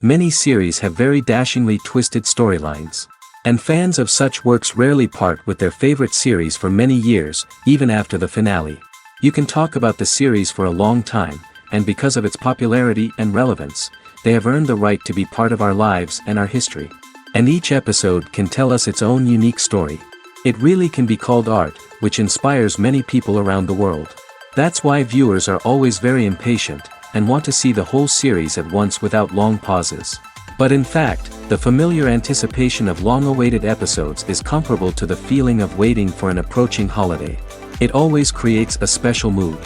Many series have very dashingly twisted storylines. And fans of such works rarely part with their favorite series for many years, even after the finale. You can talk about the series for a long time, and because of its popularity and relevance, they have earned the right to be part of our lives and our history. And each episode can tell us its own unique story. It really can be called art, which inspires many people around the world. That's why viewers are always very impatient, and want to see the whole series at once without long pauses. But in fact, the familiar anticipation of long-awaited episodes is comparable to the feeling of waiting for an approaching holiday. It always creates a special mood.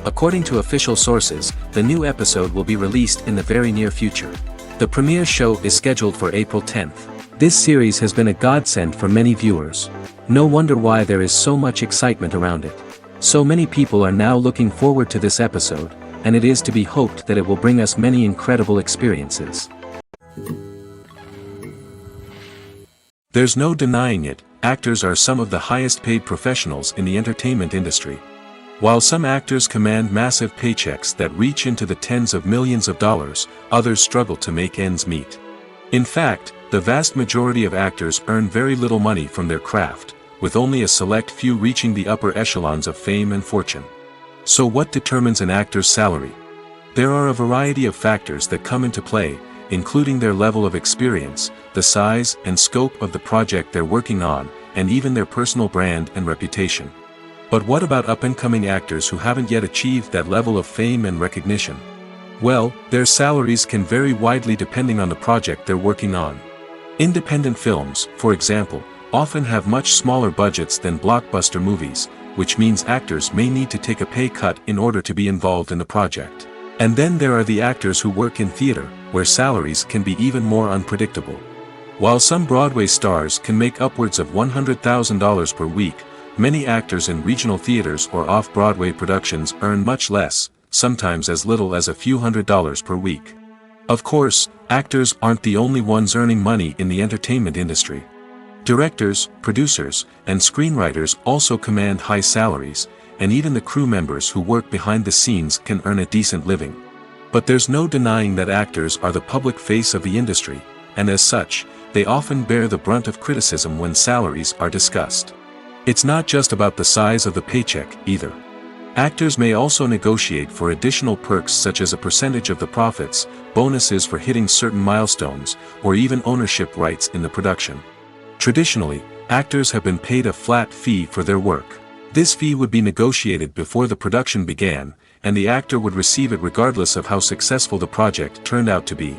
According to official sources, the new episode will be released in the very near future. The premiere show is scheduled for April 10th. This series has been a godsend for many viewers. No wonder why there is so much excitement around it. So many people are now looking forward to this episode, and it is to be hoped that it will bring us many incredible experiences. There's no denying it, actors are some of the highest paid professionals in the entertainment industry. While some actors command massive paychecks that reach into the tens of millions of dollars, others struggle to make ends meet. In fact, the vast majority of actors earn very little money from their craft, with only a select few reaching the upper echelons of fame and fortune. So what determines an actor's salary? There are a variety of factors that come into play, including their level of experience, the size and scope of the project they're working on, and even their personal brand and reputation. But what about up-and-coming actors who haven't yet achieved that level of fame and recognition? Well, their salaries can vary widely depending on the project they're working on. Independent films, for example, often have much smaller budgets than blockbuster movies, which means actors may need to take a pay cut in order to be involved in the project. And then there are the actors who work in theater, where salaries can be even more unpredictable. While some Broadway stars can make upwards of $100,000 per week, many actors in regional theaters or off-Broadway productions earn much less, sometimes as little as a few $100s per week. Of course, actors aren't the only ones earning money in the entertainment industry. Directors, producers, and screenwriters also command high salaries, and even the crew members who work behind the scenes can earn a decent living. But there's no denying that actors are the public face of the industry, and as such, they often bear the brunt of criticism when salaries are discussed. It's not just about the size of the paycheck, either. Actors may also negotiate for additional perks such as a percentage of the profits, bonuses for hitting certain milestones, or even ownership rights in the production. Traditionally, actors have been paid a flat fee for their work. This fee would be negotiated before the production began, and the actor would receive it regardless of how successful the project turned out to be.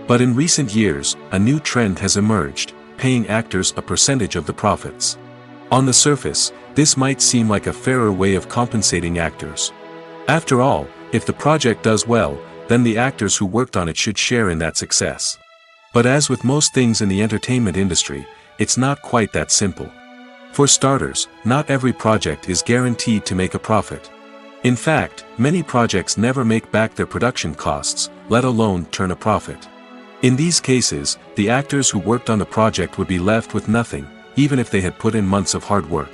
But in recent years, a new trend has emerged, paying actors a percentage of the profits. On the surface, this might seem like a fairer way of compensating actors. After all, if the project does well, then the actors who worked on it should share in that success. But as with most things in the entertainment industry, it's not quite that simple. For starters, not every project is guaranteed to make a profit. In fact, many projects never make back their production costs, let alone turn a profit. In these cases, the actors who worked on the project would be left with nothing, even if they had put in months of hard work.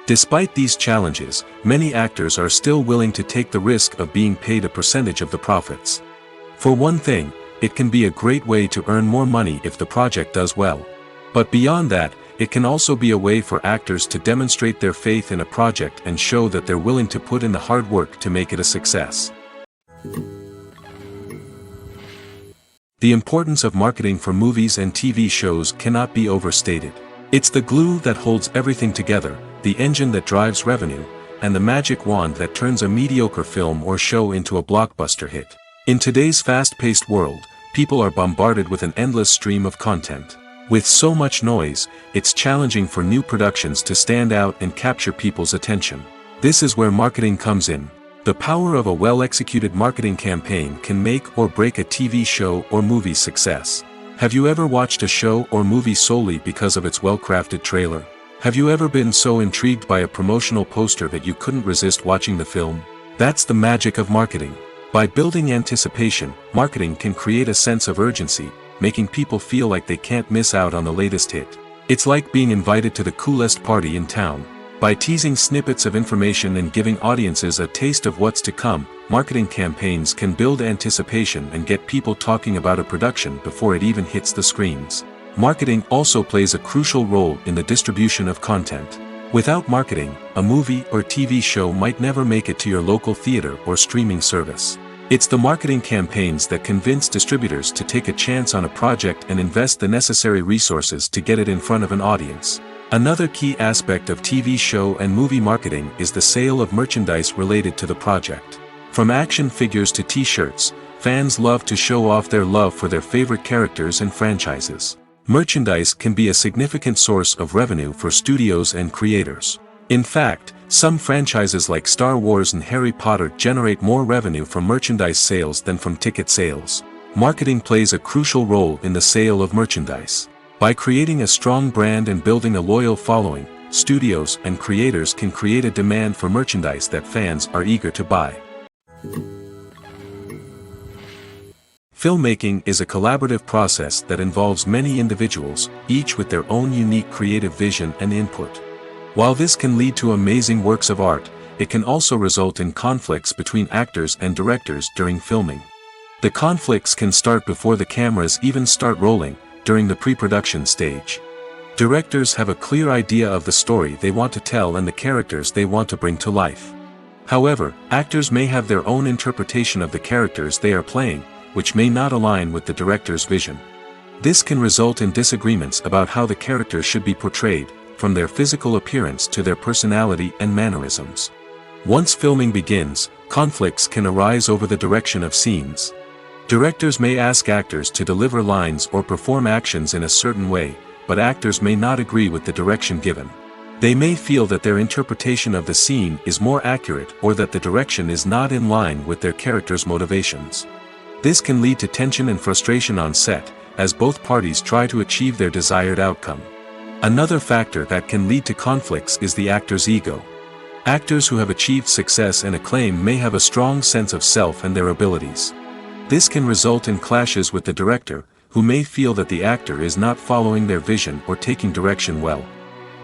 Despite these challenges, many actors are still willing to take the risk of being paid a percentage of the profits. For one thing, it can be a great way to earn more money if the project does well. But beyond that, it can also be a way for actors to demonstrate their faith in a project and show that they're willing to put in the hard work to make it a success. The importance of marketing for movies and TV shows cannot be overstated. It's the glue that holds everything together, the engine that drives revenue, and the magic wand that turns a mediocre film or show into a blockbuster hit. In today's fast-paced world, people are bombarded with an endless stream of content. With so much noise, it's challenging for new productions to stand out and capture people's attention. This is where marketing comes in. The power of a well-executed marketing campaign can make or break a TV show or movie's success. Have you ever watched a show or movie solely because of its well-crafted trailer? Have you ever been so intrigued by a promotional poster that you couldn't resist watching the film? That's the magic of marketing. By building anticipation, marketing can create a sense of urgency, making people feel like they can't miss out on the latest hit. It's like being invited to the coolest party in town. By teasing snippets of information and giving audiences a taste of what's to come, marketing campaigns can build anticipation and get people talking about a production before it even hits the screens. Marketing also plays a crucial role in the distribution of content. Without marketing, a movie or TV show might never make it to your local theater or streaming service. It's the marketing campaigns that convince distributors to take a chance on a project and invest the necessary resources to get it in front of an audience. Another key aspect of TV show and movie marketing is the sale of merchandise related to the project. From action figures to t-shirts, fans love to show off their love for their favorite characters and franchises. Merchandise can be a significant source of revenue for studios and creators. In fact, some franchises like Star Wars and Harry Potter generate more revenue from merchandise sales than from ticket sales. Marketing plays a crucial role in the sale of merchandise. By creating a strong brand and building a loyal following, studios and creators can create a demand for merchandise that fans are eager to buy. Filmmaking is a collaborative process that involves many individuals, each with their own unique creative vision and input. While this can lead to amazing works of art, it can also result in conflicts between actors and directors during filming. The conflicts can start before the cameras even start rolling, during the pre-production stage. Directors have a clear idea of the story they want to tell and the characters they want to bring to life. However, actors may have their own interpretation of the characters they are playing, which may not align with the director's vision. This can result in disagreements about how the characters should be portrayed, from their physical appearance to their personality and mannerisms. Once filming begins, conflicts can arise over the direction of scenes. Directors may ask actors to deliver lines or perform actions in a certain way, but actors may not agree with the direction given. They may feel that their interpretation of the scene is more accurate or that the direction is not in line with their character's motivations. This can lead to tension and frustration on set, as both parties try to achieve their desired outcome. Another factor that can lead to conflicts is the actor's ego. Actors who have achieved success and acclaim may have a strong sense of self and their abilities. This can result in clashes with the director, who may feel that the actor is not following their vision or taking direction well.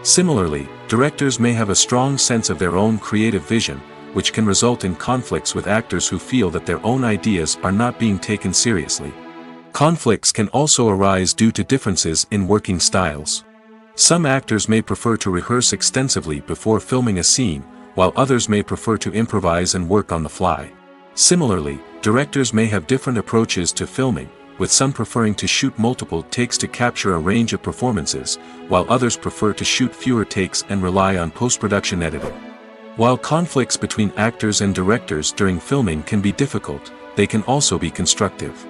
Similarly, directors may have a strong sense of their own creative vision, which can result in conflicts with actors who feel that their own ideas are not being taken seriously. Conflicts can also arise due to differences in working styles. Some actors may prefer to rehearse extensively before filming a scene, while others may prefer to improvise and work on the fly. Similarly, directors may have different approaches to filming, with some preferring to shoot multiple takes to capture a range of performances, while others prefer to shoot fewer takes and rely on post-production editing. While conflicts between actors and directors during filming can be difficult, they can also be constructive.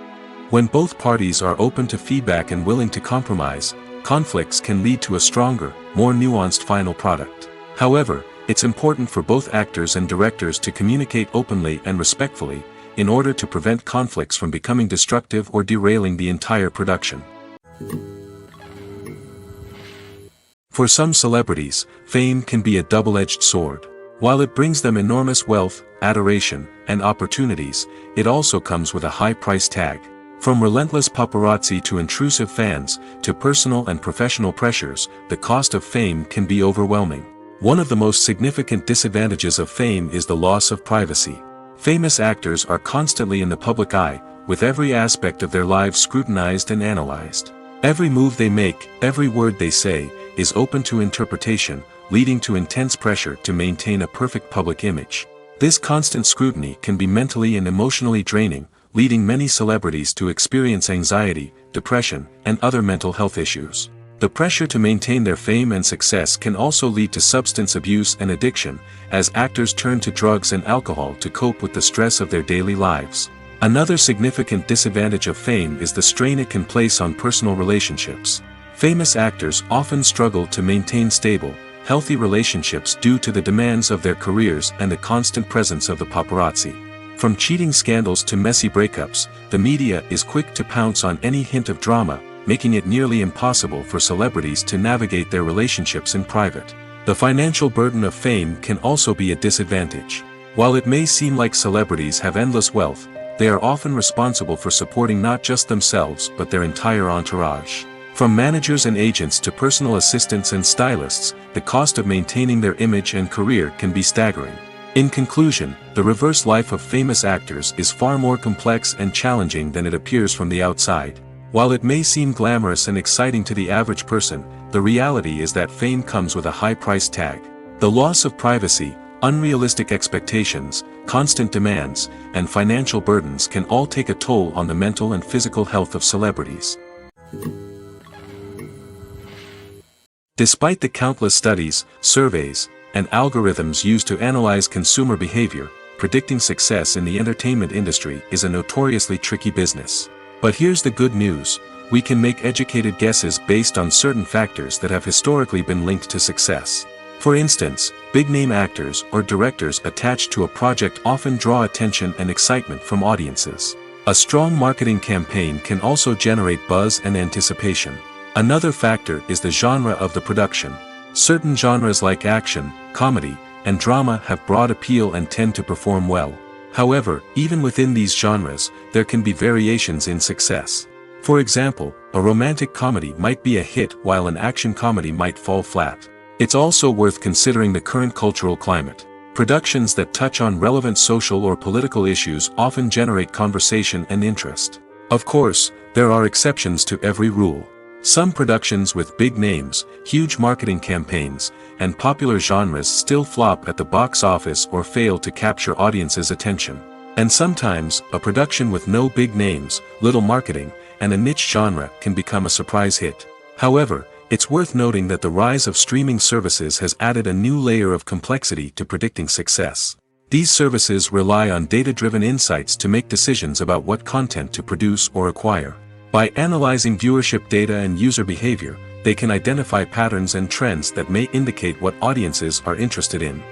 When both parties are open to feedback and willing to compromise, conflicts can lead to a stronger, more nuanced final product. However, it's important for both actors and directors to communicate openly and respectfully, in order to prevent conflicts from becoming destructive or derailing the entire production. For some celebrities, fame can be a double-edged sword. While it brings them enormous wealth, adoration, and opportunities, it also comes with a high price tag. From relentless paparazzi to intrusive fans, to personal and professional pressures, the cost of fame can be overwhelming. One of the most significant disadvantages of fame is the loss of privacy. Famous actors are constantly in the public eye, with every aspect of their lives scrutinized and analyzed. Every move they make, every word they say, is open to interpretation, leading to intense pressure to maintain a perfect public image. This constant scrutiny can be mentally and emotionally draining, leading many celebrities to experience anxiety, depression, and other mental health issues. The pressure to maintain their fame and success can also lead to substance abuse and addiction, as actors turn to drugs and alcohol to cope with the stress of their daily lives. Another significant disadvantage of fame is the strain it can place on personal relationships. Famous actors often struggle to maintain stable, healthy relationships due to the demands of their careers and the constant presence of the paparazzi. From cheating scandals to messy breakups, the media is quick to pounce on any hint of drama, making it nearly impossible for celebrities to navigate their relationships in private. The financial burden of fame can also be a disadvantage. While it may seem like celebrities have endless wealth, they are often responsible for supporting not just themselves but their entire entourage. From managers and agents to personal assistants and stylists, the cost of maintaining their image and career can be staggering. In conclusion, the reverse life of famous actors is far more complex and challenging than it appears from the outside. While it may seem glamorous and exciting to the average person, the reality is that fame comes with a high price tag. The loss of privacy, unrealistic expectations, constant demands, and financial burdens can all take a toll on the mental and physical health of celebrities. Despite the countless studies, surveys, and algorithms used to analyze consumer behavior, predicting success in the entertainment industry is a notoriously tricky business. But here's the good news: we can make educated guesses based on certain factors that have historically been linked to success. For instance, big-name actors or directors attached to a project often draw attention and excitement from audiences. A strong marketing campaign can also generate buzz and anticipation. Another factor is the genre of the production. Certain genres like action, comedy, and drama have broad appeal and tend to perform well. However, even within these genres, there can be variations in success. For example, a romantic comedy might be a hit while an action comedy might fall flat. It's also worth considering the current cultural climate. Productions that touch on relevant social or political issues often generate conversation and interest. Of course, there are exceptions to every rule. Some productions with big names, huge marketing campaigns, and popular genres still flop at the box office or fail to capture audiences' attention. And sometimes, a production with no big names, little marketing, and a niche genre can become a surprise hit. However, it's worth noting that the rise of streaming services has added a new layer of complexity to predicting success. These services rely on data-driven insights to make decisions about what content to produce or acquire. By analyzing viewership data and user behavior, they can identify patterns and trends that may indicate what audiences are interested in.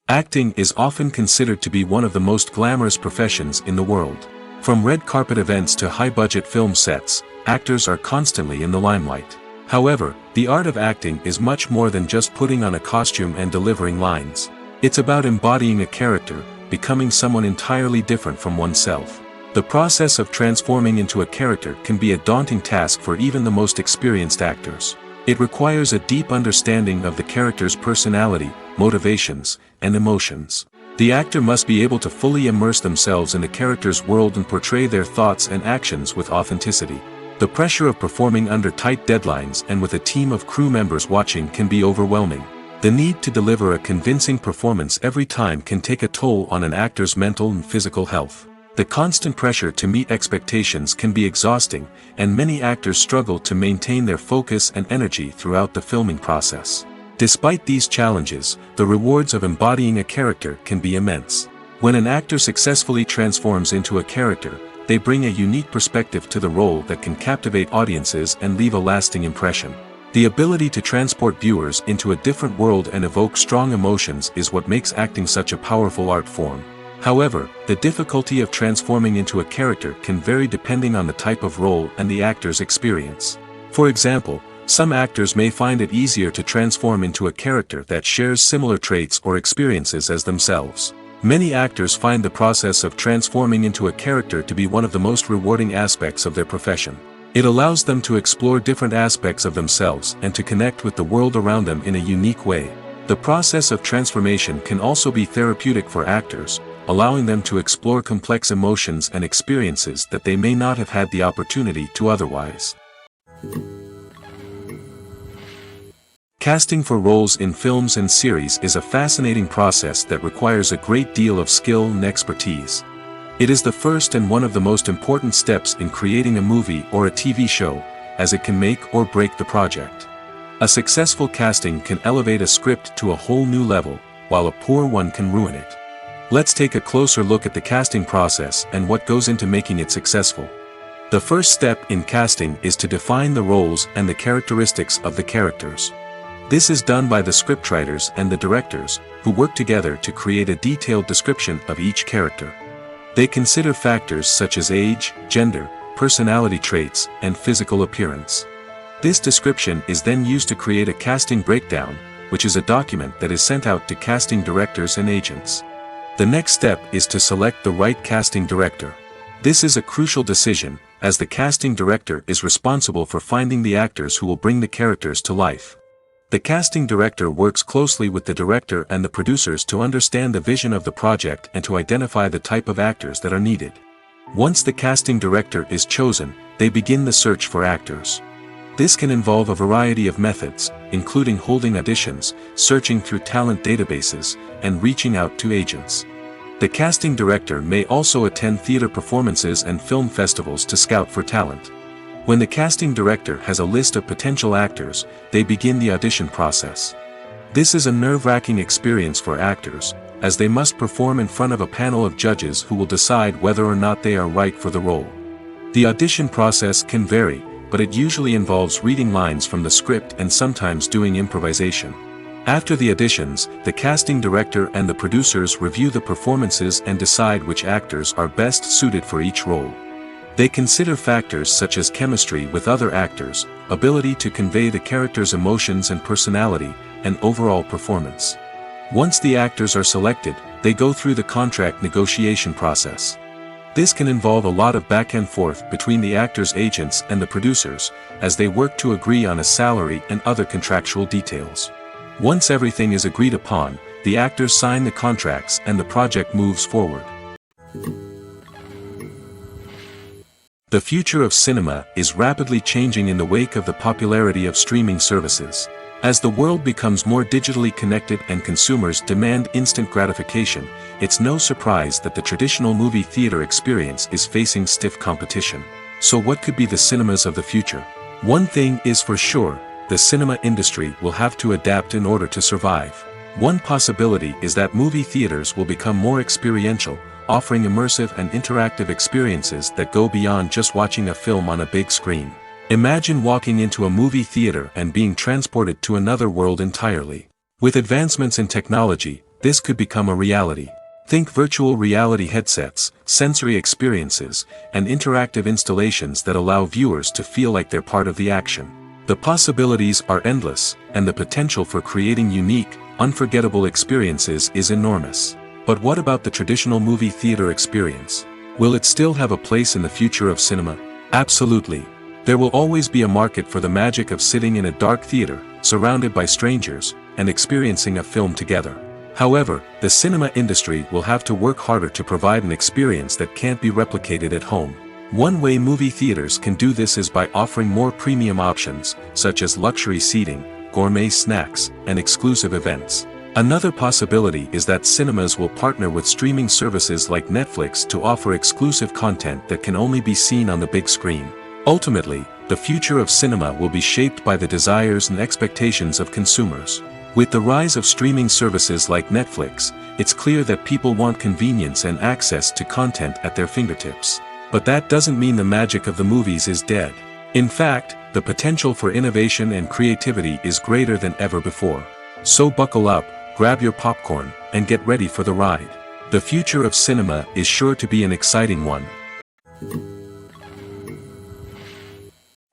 Acting is often considered to be one of the most glamorous professions in the world. From red carpet events to high-budget film sets, actors are constantly in the limelight. However, the art of acting is much more than just putting on a costume and delivering lines. It's about embodying a character, becoming someone entirely different from oneself. The process of transforming into a character can be a daunting task for even the most experienced actors. It requires a deep understanding of the character's personality, motivations, and emotions. The actor must be able to fully immerse themselves in the character's world and portray their thoughts and actions with authenticity. The pressure of performing under tight deadlines and with a team of crew members watching can be overwhelming. The need to deliver a convincing performance every time can take a toll on an actor's mental and physical health. The constant pressure to meet expectations can be exhausting, and many actors struggle to maintain their focus and energy throughout the filming process. Despite these challenges, the rewards of embodying a character can be immense. When an actor successfully transforms into a character, they bring a unique perspective to the role that can captivate audiences and leave a lasting impression. The ability to transport viewers into a different world and evoke strong emotions is what makes acting such a powerful art form. However, the difficulty of transforming into a character can vary depending on the type of role and the actor's experience. For example, some actors may find it easier to transform into a character that shares similar traits or experiences as themselves. Many actors find the process of transforming into a character to be one of the most rewarding aspects of their profession. It allows them to explore different aspects of themselves and to connect with the world around them in a unique way. The process of transformation can also be therapeutic for actors, allowing them to explore complex emotions and experiences that they may not have had the opportunity to otherwise. Casting for roles in films and series is a fascinating process that requires a great deal of skill and expertise. It is the first and one of the most important steps in creating a movie or a TV show, as it can make or break the project. A successful casting can elevate a script to a whole new level, while a poor one can ruin it. Let's take a closer look at the casting process and what goes into making it successful. The first step in casting is to define the roles and the characteristics of the characters. This is done by the scriptwriters and the directors, who work together to create a detailed description of each character. They consider factors such as age, gender, personality traits, and physical appearance. This description is then used to create a casting breakdown, which is a document that is sent out to casting directors and agents. The next step is to select the right casting director. This is a crucial decision, as the casting director is responsible for finding the actors who will bring the characters to life. The casting director works closely with the director and the producers to understand the vision of the project and to identify the type of actors that are needed. Once the casting director is chosen, they begin the search for actors. This can involve a variety of methods, including holding auditions, searching through talent databases, and reaching out to agents. The casting director may also attend theater performances and film festivals to scout for talent. When the casting director has a list of potential actors, they begin the audition process. This is a nerve-wracking experience for actors, as they must perform in front of a panel of judges who will decide whether or not they are right for the role. The audition process can vary, but it usually involves reading lines from the script and sometimes doing improvisation. After the auditions, the casting director and the producers review the performances and decide which actors are best suited for each role. They consider factors such as chemistry with other actors, ability to convey the character's emotions and personality, and overall performance. Once the actors are selected, they go through the contract negotiation process. This can involve a lot of back and forth between the actors' agents and the producers, as they work to agree on a salary and other contractual details. Once everything is agreed upon, the actors sign the contracts and the project moves forward. The future of cinema is rapidly changing in the wake of the popularity of streaming services. As the world becomes more digitally connected and consumers demand instant gratification, it's no surprise that the traditional movie theater experience is facing stiff competition. So what could be the cinemas of the future? One thing is for sure, the cinema industry will have to adapt in order to survive. One possibility is that movie theaters will become more experiential, offering immersive and interactive experiences that go beyond just watching a film on a big screen. Imagine walking into a movie theater and being transported to another world entirely. With advancements in technology, this could become a reality. Think virtual reality headsets, sensory experiences, and interactive installations that allow viewers to feel like they're part of the action. The possibilities are endless, and the potential for creating unique, unforgettable experiences is enormous. But what about the traditional movie theater experience? Will it still have a place in the future of cinema? Absolutely. There will always be a market for the magic of sitting in a dark theater, surrounded by strangers, and experiencing a film together. However, the cinema industry will have to work harder to provide an experience that can't be replicated at home. One way movie theaters can do this is by offering more premium options, such as luxury seating, gourmet snacks, and exclusive events. Another possibility is that cinemas will partner with streaming services like Netflix to offer exclusive content that can only be seen on the big screen. Ultimately, the future of cinema will be shaped by the desires and expectations of consumers. With the rise of streaming services like Netflix, it's clear that people want convenience and access to content at their fingertips. But that doesn't mean the magic of the movies is dead. In fact, the potential for innovation and creativity is greater than ever before. So buckle up, grab your popcorn, and get ready for the ride. The future of cinema is sure to be an exciting one.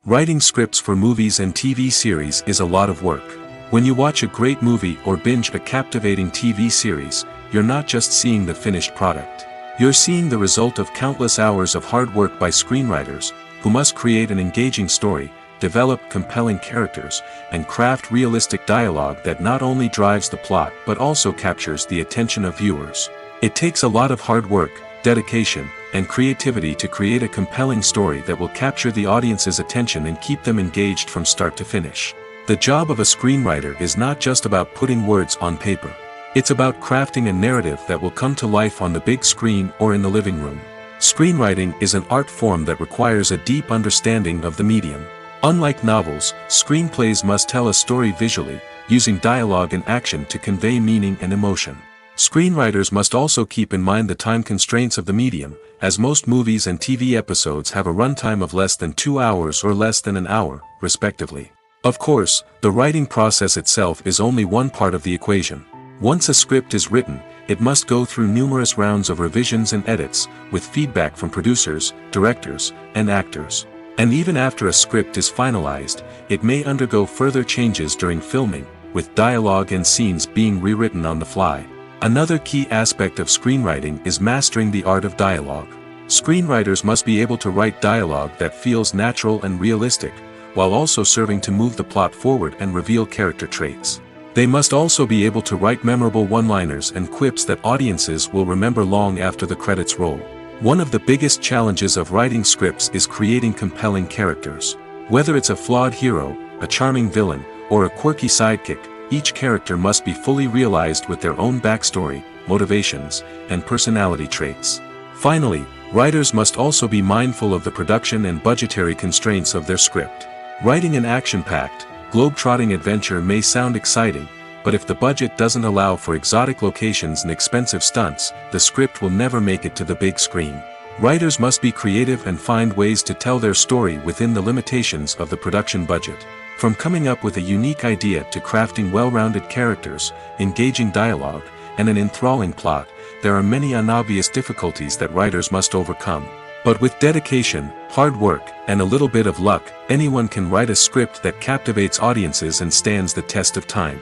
Writing scripts for movies and TV series is a lot of work. When you watch a great movie or binge a captivating TV series, you're not just seeing the finished product. You're seeing the result of countless hours of hard work by screenwriters, who must create an engaging story, develop compelling characters, and craft realistic dialogue that not only drives the plot but also captures the attention of viewers. It takes a lot of hard work, dedication, and creativity to create a compelling story that will capture the audience's attention and keep them engaged from start to finish. The job of a screenwriter is not just about putting words on paper. It's about crafting a narrative that will come to life on the big screen or in the living room. Screenwriting is an art form that requires a deep understanding of the medium. Unlike novels, screenplays must tell a story visually, using dialogue and action to convey meaning and emotion. Screenwriters must also keep in mind the time constraints of the medium, as most movies and TV episodes have a runtime of less than 2 hours or less than an hour, respectively. Of course, the writing process itself is only one part of the equation. Once a script is written, it must go through numerous rounds of revisions and edits, with feedback from producers, directors, and actors. And even after a script is finalized, it may undergo further changes during filming, with dialogue and scenes being rewritten on the fly. Another key aspect of screenwriting is mastering the art of dialogue. Screenwriters must be able to write dialogue that feels natural and realistic, while also serving to move the plot forward and reveal character traits. They must also be able to write memorable one-liners and quips that audiences will remember long after the credits roll. One of the biggest challenges of writing scripts is creating compelling characters. Whether it's a flawed hero, a charming villain, or a quirky sidekick, each character must be fully realized with their own backstory, motivations, and personality traits. Finally, writers must also be mindful of the production and budgetary constraints of their script. Writing an action-packed, globe-trotting adventure may sound exciting, but if the budget doesn't allow for exotic locations and expensive stunts, the script will never make it to the big screen. Writers must be creative and find ways to tell their story within the limitations of the production budget. From coming up with a unique idea to crafting well-rounded characters, engaging dialogue, and an enthralling plot, there are many unobvious difficulties that writers must overcome. But with dedication, hard work, and a little bit of luck, anyone can write a script that captivates audiences and stands the test of time.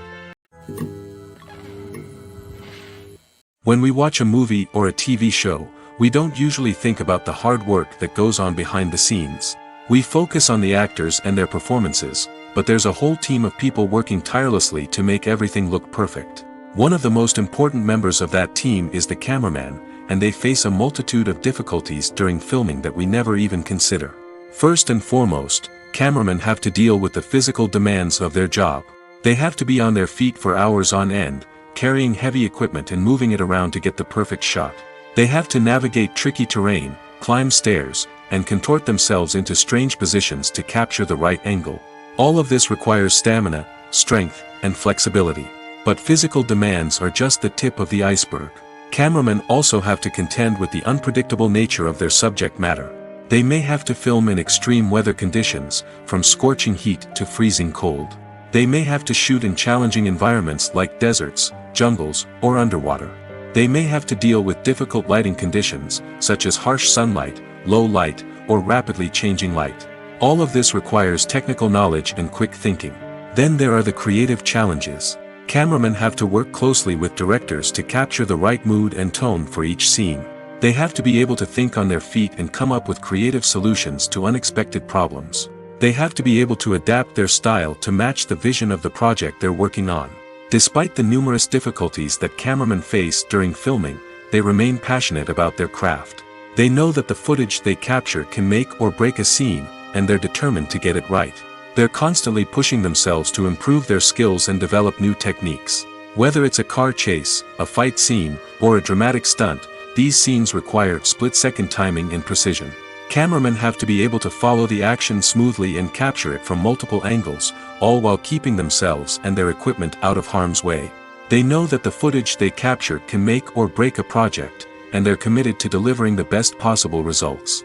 When we watch a movie or a TV show, we don't usually think about the hard work that goes on behind the scenes. We focus on the actors and their performances, but there's a whole team of people working tirelessly to make everything look perfect. One of the most important members of that team is the cameraman, and they face a multitude of difficulties during filming that we never even consider. First and foremost, cameramen have to deal with the physical demands of their job. They have to be on their feet for hours on end, carrying heavy equipment and moving it around to get the perfect shot. They have to navigate tricky terrain, climb stairs, and contort themselves into strange positions to capture the right angle. All of this requires stamina, strength, and flexibility. But physical demands are just the tip of the iceberg. Cameramen also have to contend with the unpredictable nature of their subject matter. They may have to film in extreme weather conditions, from scorching heat to freezing cold. They may have to shoot in challenging environments like deserts, jungles, or underwater. They may have to deal with difficult lighting conditions, such as harsh sunlight, low light, or rapidly changing light. All of this requires technical knowledge and quick thinking. Then there are the creative challenges. Cameramen have to work closely with directors to capture the right mood and tone for each scene. They have to be able to think on their feet and come up with creative solutions to unexpected problems. They have to be able to adapt their style to match the vision of the project they're working on. Despite the numerous difficulties that cameramen face during filming, they remain passionate about their craft. They know that the footage they capture can make or break a scene, and they're determined to get it right. They're constantly pushing themselves to improve their skills and develop new techniques. Whether it's a car chase, a fight scene, or a dramatic stunt, these scenes require split-second timing and precision. Cameramen have to be able to follow the action smoothly and capture it from multiple angles, all while keeping themselves and their equipment out of harm's way. They know that the footage they capture can make or break a project, and they're committed to delivering the best possible results.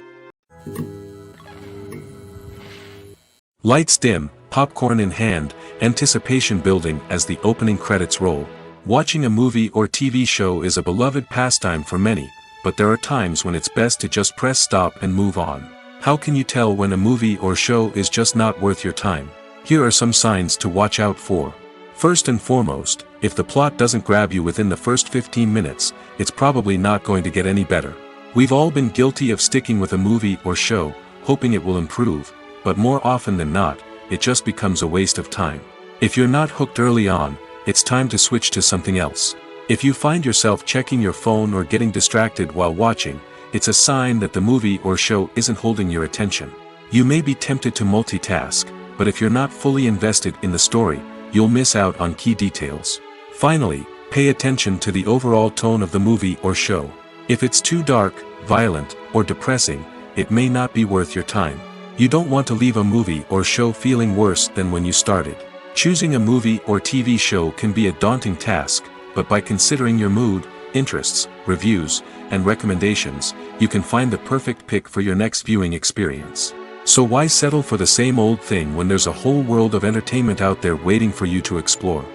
Lights dim, popcorn in hand, anticipation building as the opening credits roll. Watching a movie or TV show is a beloved pastime for many, but there are times when it's best to just press stop and move on. How can you tell when a movie or show is just not worth your time? Here are some signs to watch out for. First and foremost, if the plot doesn't grab you within the first 15 minutes, it's probably not going to get any better. We've all been guilty of sticking with a movie or show, hoping it will improve, but more often than not, it just becomes a waste of time. If you're not hooked early on, it's time to switch to something else. If you find yourself checking your phone or getting distracted while watching, it's a sign that the movie or show isn't holding your attention. You may be tempted to multitask, but if you're not fully invested in the story, you'll miss out on key details. Finally, pay attention to the overall tone of the movie or show. If it's too dark, violent, or depressing, it may not be worth your time. You don't want to leave a movie or show feeling worse than when you started. Choosing a movie or TV show can be a daunting task, but by considering your mood, interests, reviews, and recommendations, you can find the perfect pick for your next viewing experience. So why settle for the same old thing when there's a whole world of entertainment out there waiting for you to explore?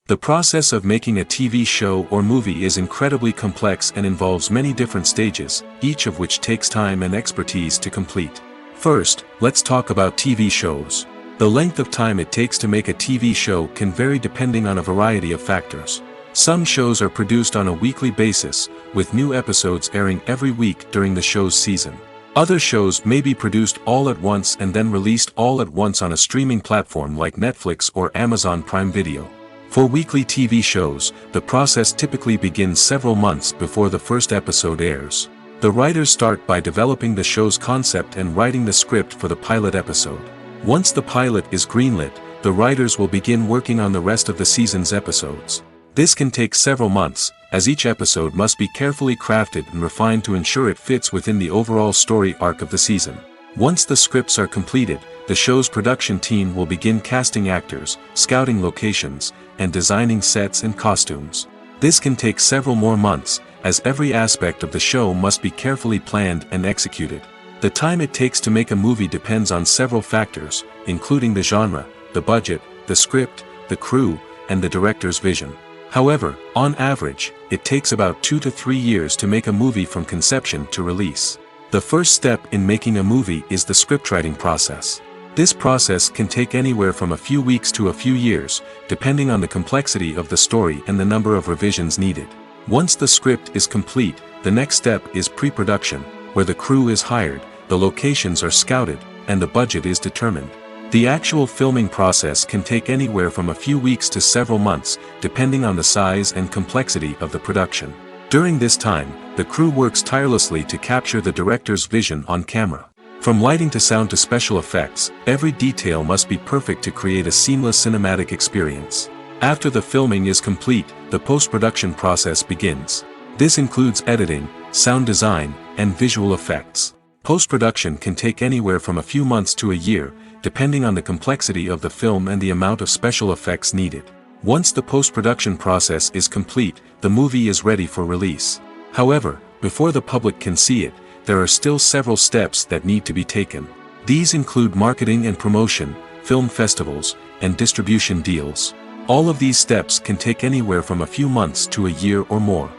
The process of making a TV show or movie is incredibly complex and involves many different stages, each of which takes time and expertise to complete. First, let's talk about TV shows. The length of time it takes to make a TV show can vary depending on a variety of factors. Some shows are produced on a weekly basis, with new episodes airing every week during the show's season. Other shows may be produced all at once and then released all at once on a streaming platform like Netflix or Amazon Prime Video. For weekly TV shows, the process typically begins several months before the first episode airs. The writers start by developing the show's concept and writing the script for the pilot episode. Once the pilot is greenlit, the writers will begin working on the rest of the season's episodes. This can take several months, as each episode must be carefully crafted and refined to ensure it fits within the overall story arc of the season. Once the scripts are completed, the show's production team will begin casting actors, scouting locations, and designing sets and costumes. This can take several more months, as every aspect of the show must be carefully planned and executed. The time it takes to make a movie depends on several factors, including the genre, the budget, the script, the crew, and the director's vision. However, on average, it takes about 2 to 3 years to make a movie from conception to release. The first step in making a movie is the scriptwriting process. This process can take anywhere from a few weeks to a few years, depending on the complexity of the story and the number of revisions needed. Once the script is complete, the next step is pre-production, where the crew is hired, the locations are scouted, and the budget is determined. The actual filming process can take anywhere from a few weeks to several months, depending on the size and complexity of the production. During this time, the crew works tirelessly to capture the director's vision on camera. From lighting to sound to special effects, every detail must be perfect to create a seamless cinematic experience. After the filming is complete, the post-production process begins. This includes editing, sound design, and visual effects. Post-production can take anywhere from a few months to a year, depending on the complexity of the film and the amount of special effects needed. Once the post-production process is complete, the movie is ready for release. However, before the public can see it, there are still several steps that need to be taken. These include marketing and promotion, film festivals, and distribution deals. All of these steps can take anywhere from a few months to a year or more.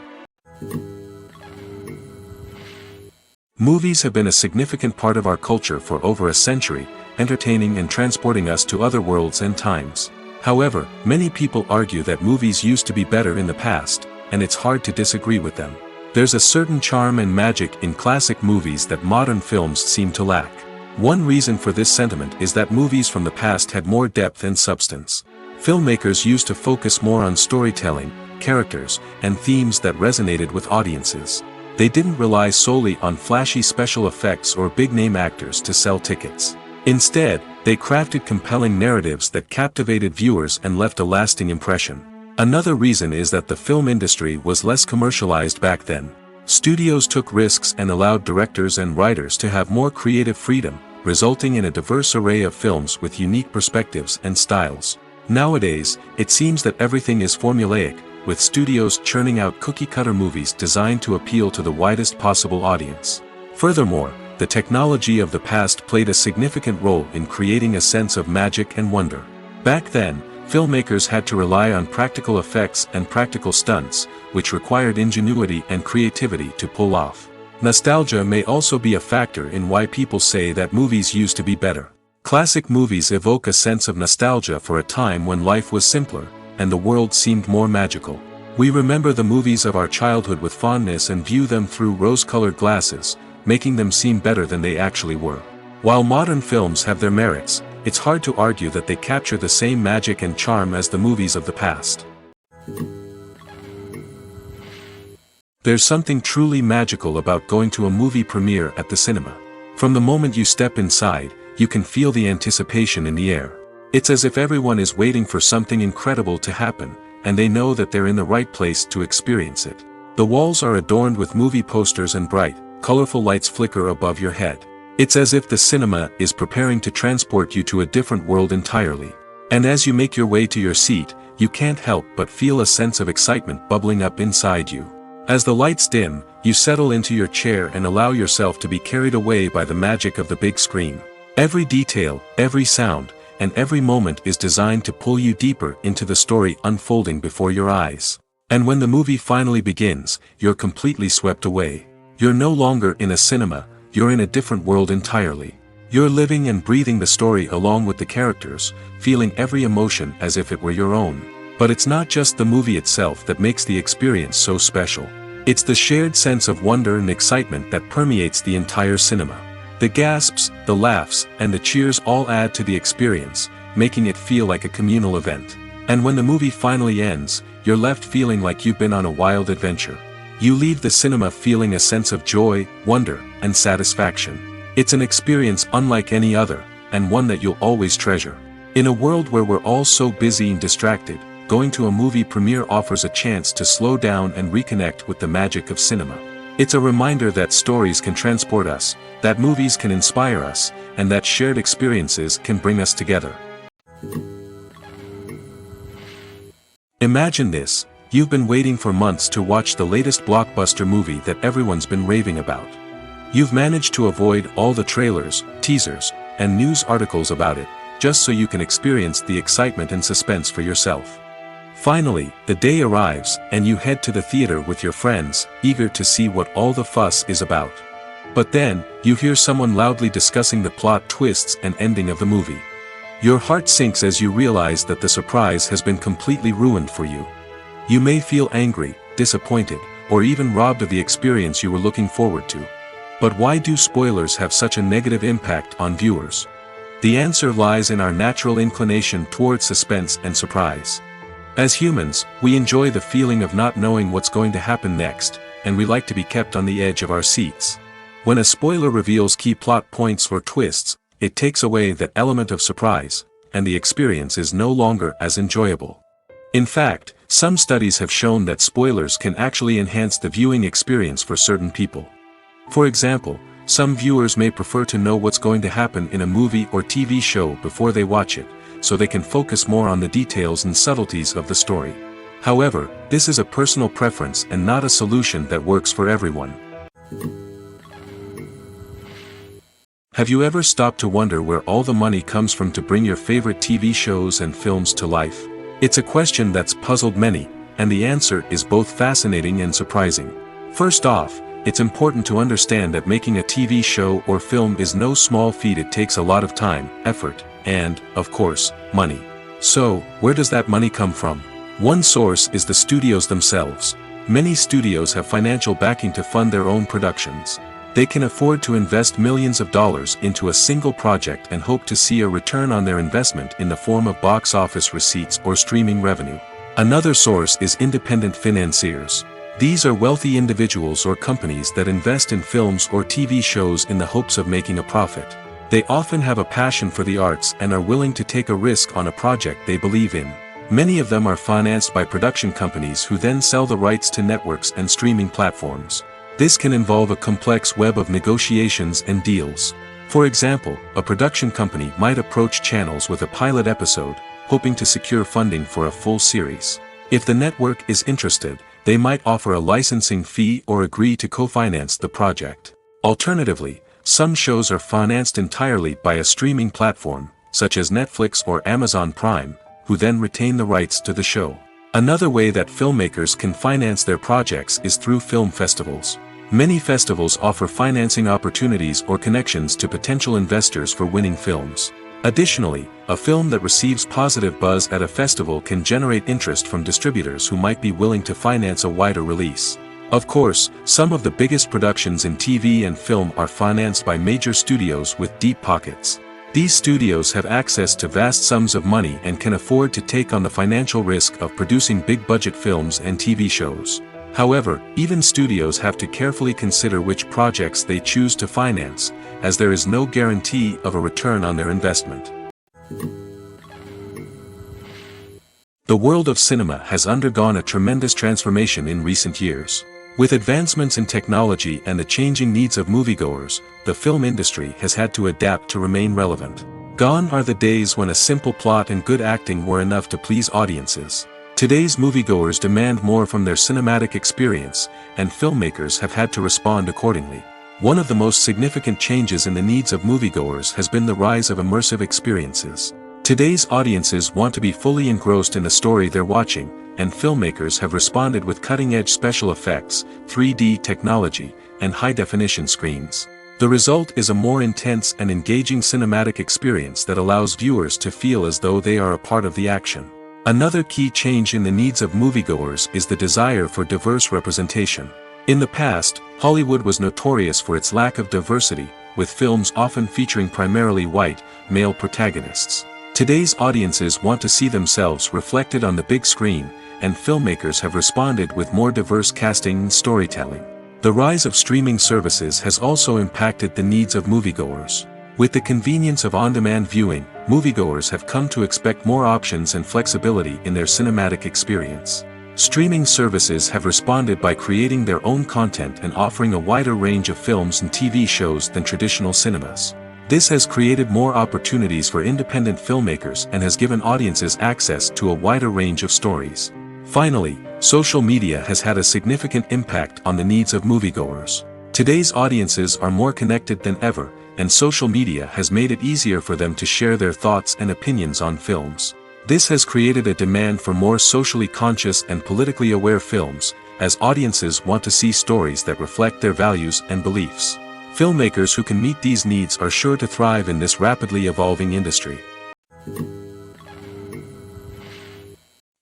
Movies have been a significant part of our culture for over a century, entertaining and transporting us to other worlds and times. However, many people argue that movies used to be better in the past, and it's hard to disagree with them. There's a certain charm and magic in classic movies that modern films seem to lack. One reason for this sentiment is that movies from the past had more depth and substance. Filmmakers used to focus more on storytelling, characters, and themes that resonated with audiences. They didn't rely solely on flashy special effects or big-name actors to sell tickets. Instead, they crafted compelling narratives that captivated viewers and left a lasting impression. Another reason is that the film industry was less commercialized back then. Studios took risks and allowed directors and writers to have more creative freedom, resulting in a diverse array of films with unique perspectives and styles. Nowadays, it seems that everything is formulaic, with studios churning out cookie-cutter movies designed to appeal to the widest possible audience. Furthermore, the technology of the past played a significant role in creating a sense of magic and wonder. Back then, filmmakers had to rely on practical effects and practical stunts, which required ingenuity and creativity to pull off. Nostalgia may also be a factor in why people say that movies used to be better. Classic movies evoke a sense of nostalgia for a time when life was simpler, and the world seemed more magical. We remember the movies of our childhood with fondness and view them through rose-colored glasses, making them seem better than they actually were. While modern films have their merits, it's hard to argue that they capture the same magic and charm as the movies of the past. There's something truly magical about going to a movie premiere at the cinema. From the moment you step inside, you can feel the anticipation in the air. It's as if everyone is waiting for something incredible to happen, and they know that they're in the right place to experience it. The walls are adorned with movie posters and bright, colorful lights flicker above your head. It's as if the cinema is preparing to transport you to a different world entirely. And as you make your way to your seat, you can't help but feel a sense of excitement bubbling up inside you. As the lights dim, you settle into your chair and allow yourself to be carried away by the magic of the big screen. Every detail, every sound, and every moment is designed to pull you deeper into the story unfolding before your eyes. And when the movie finally begins, you're completely swept away. You're no longer in a cinema, you're in a different world entirely. You're living and breathing the story along with the characters, feeling every emotion as if it were your own. But it's not just the movie itself that makes the experience so special. It's the shared sense of wonder and excitement that permeates the entire cinema. The gasps, the laughs, and the cheers all add to the experience, making it feel like a communal event. And when the movie finally ends, you're left feeling like you've been on a wild adventure. You leave the cinema feeling a sense of joy, wonder, and satisfaction. It's an experience unlike any other, and one that you'll always treasure. In a world where we're all so busy and distracted, going to a movie premiere offers a chance to slow down and reconnect with the magic of cinema. It's a reminder that stories can transport us, that movies can inspire us, and that shared experiences can bring us together. Imagine this: you've been waiting for months to watch the latest blockbuster movie that everyone's been raving about. You've managed to avoid all the trailers, teasers, and news articles about it, just so you can experience the excitement and suspense for yourself. Finally, the day arrives, and you head to the theater with your friends, eager to see what all the fuss is about. But then, you hear someone loudly discussing the plot twists and ending of the movie. Your heart sinks as you realize that the surprise has been completely ruined for you. You may feel angry, disappointed, or even robbed of the experience you were looking forward to. But why do spoilers have such a negative impact on viewers? The answer lies in our natural inclination toward suspense and surprise. As humans, we enjoy the feeling of not knowing what's going to happen next, and we like to be kept on the edge of our seats. When a spoiler reveals key plot points or twists, it takes away that element of surprise, and the experience is no longer as enjoyable. In fact, some studies have shown that spoilers can actually enhance the viewing experience for certain people. For example, some viewers may prefer to know what's going to happen in a movie or TV show before they watch it, so they can focus more on the details and subtleties of the story. However, this is a personal preference and not a solution that works for everyone. Have you ever stopped to wonder where all the money comes from to bring your favorite TV shows and films to life? It's a question that's puzzled many, and the answer is both fascinating and surprising. First off, it's important to understand that making a TV show or film is no small feat. It takes a lot of time, effort, and, of course, money. So, where does that money come from? One source is the studios themselves. Many studios have financial backing to fund their own productions. They can afford to invest millions of dollars into a single project and hope to see a return on their investment in the form of box office receipts or streaming revenue. Another source is independent financiers. These are wealthy individuals or companies that invest in films or TV shows in the hopes of making a profit. They often have a passion for the arts and are willing to take a risk on a project they believe in. Many of them are financed by production companies who then sell the rights to networks and streaming platforms. This can involve a complex web of negotiations and deals. For example, a production company might approach channels with a pilot episode, hoping to secure funding for a full series. If the network is interested, they might offer a licensing fee or agree to co-finance the project. Alternatively, some shows are financed entirely by a streaming platform, such as Netflix or Amazon Prime, who then retain the rights to the show. Another way that filmmakers can finance their projects is through film festivals. Many festivals offer financing opportunities or connections to potential investors for winning films. Additionally, a film that receives positive buzz at a festival can generate interest from distributors who might be willing to finance a wider release. Of course, some of the biggest productions in TV and film are financed by major studios with deep pockets. These studios have access to vast sums of money and can afford to take on the financial risk of producing big-budget films and TV shows. However, even studios have to carefully consider which projects they choose to finance, as there is no guarantee of a return on their investment. The world of cinema has undergone a tremendous transformation in recent years. With advancements in technology and the changing needs of moviegoers, the film industry has had to adapt to remain relevant. Gone are the days when a simple plot and good acting were enough to please audiences. Today's moviegoers demand more from their cinematic experience, and filmmakers have had to respond accordingly. One of the most significant changes in the needs of moviegoers has been the rise of immersive experiences. Today's audiences want to be fully engrossed in the story they're watching, and filmmakers have responded with cutting-edge special effects, 3D technology, and high-definition screens. The result is a more intense and engaging cinematic experience that allows viewers to feel as though they are a part of the action. Another key change in the needs of moviegoers is the desire for diverse representation. In the past, Hollywood was notorious for its lack of diversity, with films often featuring primarily white, male protagonists. Today's audiences want to see themselves reflected on the big screen, and filmmakers have responded with more diverse casting and storytelling. The rise of streaming services has also impacted the needs of moviegoers. With the convenience of on-demand viewing, moviegoers have come to expect more options and flexibility in their cinematic experience. Streaming services have responded by creating their own content and offering a wider range of films and TV shows than traditional cinemas. This has created more opportunities for independent filmmakers and has given audiences access to a wider range of stories. Finally, social media has had a significant impact on the needs of moviegoers. Today's audiences are more connected than ever, and social media has made it easier for them to share their thoughts and opinions on films. This has created a demand for more socially conscious and politically aware films, as audiences want to see stories that reflect their values and beliefs. Filmmakers who can meet these needs are sure to thrive in this rapidly evolving industry.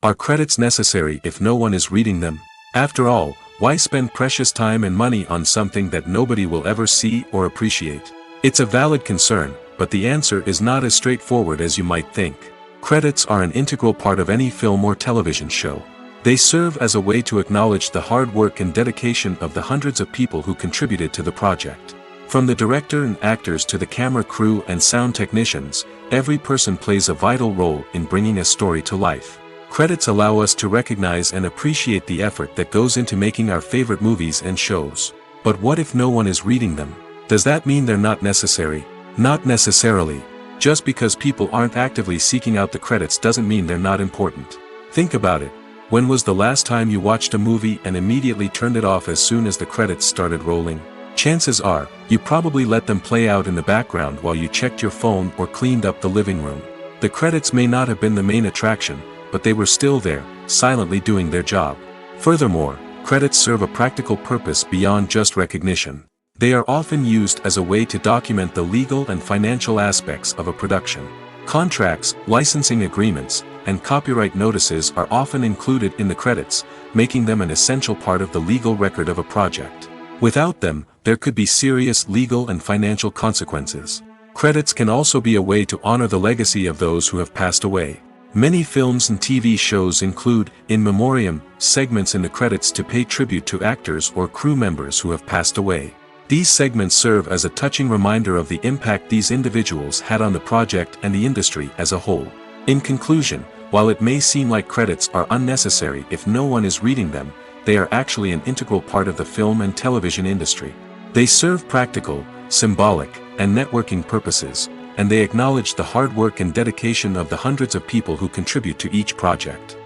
Are credits necessary if no one is reading them? After all, why spend precious time and money on something that nobody will ever see or appreciate? It's a valid concern, but the answer is not as straightforward as you might think. Credits are an integral part of any film or television show. They serve as a way to acknowledge the hard work and dedication of the hundreds of people who contributed to the project. From the director and actors to the camera crew and sound technicians, every person plays a vital role in bringing a story to life. Credits allow us to recognize and appreciate the effort that goes into making our favorite movies and shows. But what if no one is reading them? Does that mean they're not necessary? Not necessarily. Just because people aren't actively seeking out the credits doesn't mean they're not important. Think about it. When was the last time you watched a movie and immediately turned it off as soon as the credits started rolling? Chances are, you probably let them play out in the background while you checked your phone or cleaned up the living room. The credits may not have been the main attraction, but they were still there, silently doing their job. Furthermore, credits serve a practical purpose beyond just recognition. They are often used as a way to document the legal and financial aspects of a production. Contracts, licensing agreements, and copyright notices are often included in the credits, making them an essential part of the legal record of a project. Without them, there could be serious legal and financial consequences. Credits can also be a way to honor the legacy of those who have passed away. Many films and TV shows include, in memoriam, segments in the credits to pay tribute to actors or crew members who have passed away. These segments serve as a touching reminder of the impact these individuals had on the project and the industry as a whole. In conclusion, while it may seem like credits are unnecessary if no one is reading them, they are actually an integral part of the film and television industry. They serve practical, symbolic, and networking purposes, and they acknowledge the hard work and dedication of the hundreds of people who contribute to each project.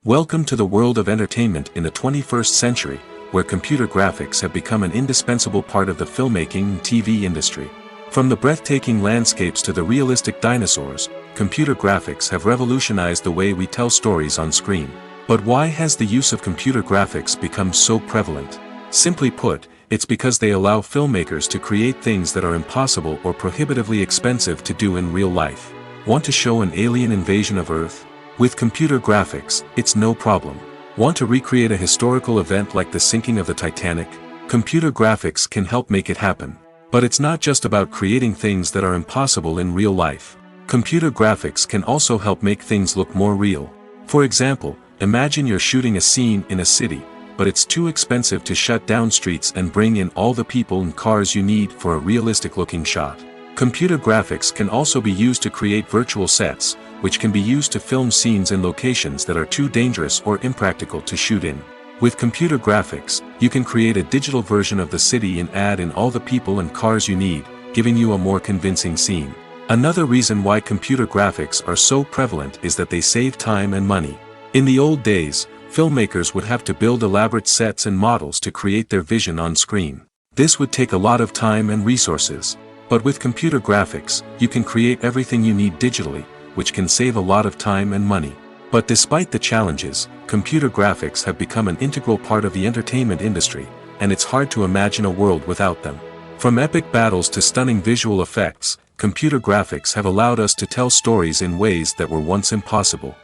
Welcome to the world of entertainment in the 21st century, where computer graphics have become an indispensable part of the filmmaking and TV industry. From the breathtaking landscapes to the realistic dinosaurs, computer graphics have revolutionized the way we tell stories on screen. But why has the use of computer graphics become so prevalent? Simply put, it's because they allow filmmakers to create things that are impossible or prohibitively expensive to do in real life. Want to show an alien invasion of Earth? With computer graphics, it's no problem. Want to recreate a historical event like the sinking of the Titanic? Computer graphics can help make it happen. But it's not just about creating things that are impossible in real life. Computer graphics can also help make things look more real. For example, imagine you're shooting a scene in a city, but it's too expensive to shut down streets and bring in all the people and cars you need for a realistic-looking shot. Computer graphics can also be used to create virtual sets, which can be used to film scenes in locations that are too dangerous or impractical to shoot in. With computer graphics, you can create a digital version of the city and add in all the people and cars you need, giving you a more convincing scene. Another reason why computer graphics are so prevalent is that they save time and money. In the old days, filmmakers would have to build elaborate sets and models to create their vision on screen. This would take a lot of time and resources. But with computer graphics, you can create everything you need digitally, which can save a lot of time and money. But despite the challenges, computer graphics have become an integral part of the entertainment industry, and it's hard to imagine a world without them. From epic battles to stunning visual effects, computer graphics have allowed us to tell stories in ways that were once impossible.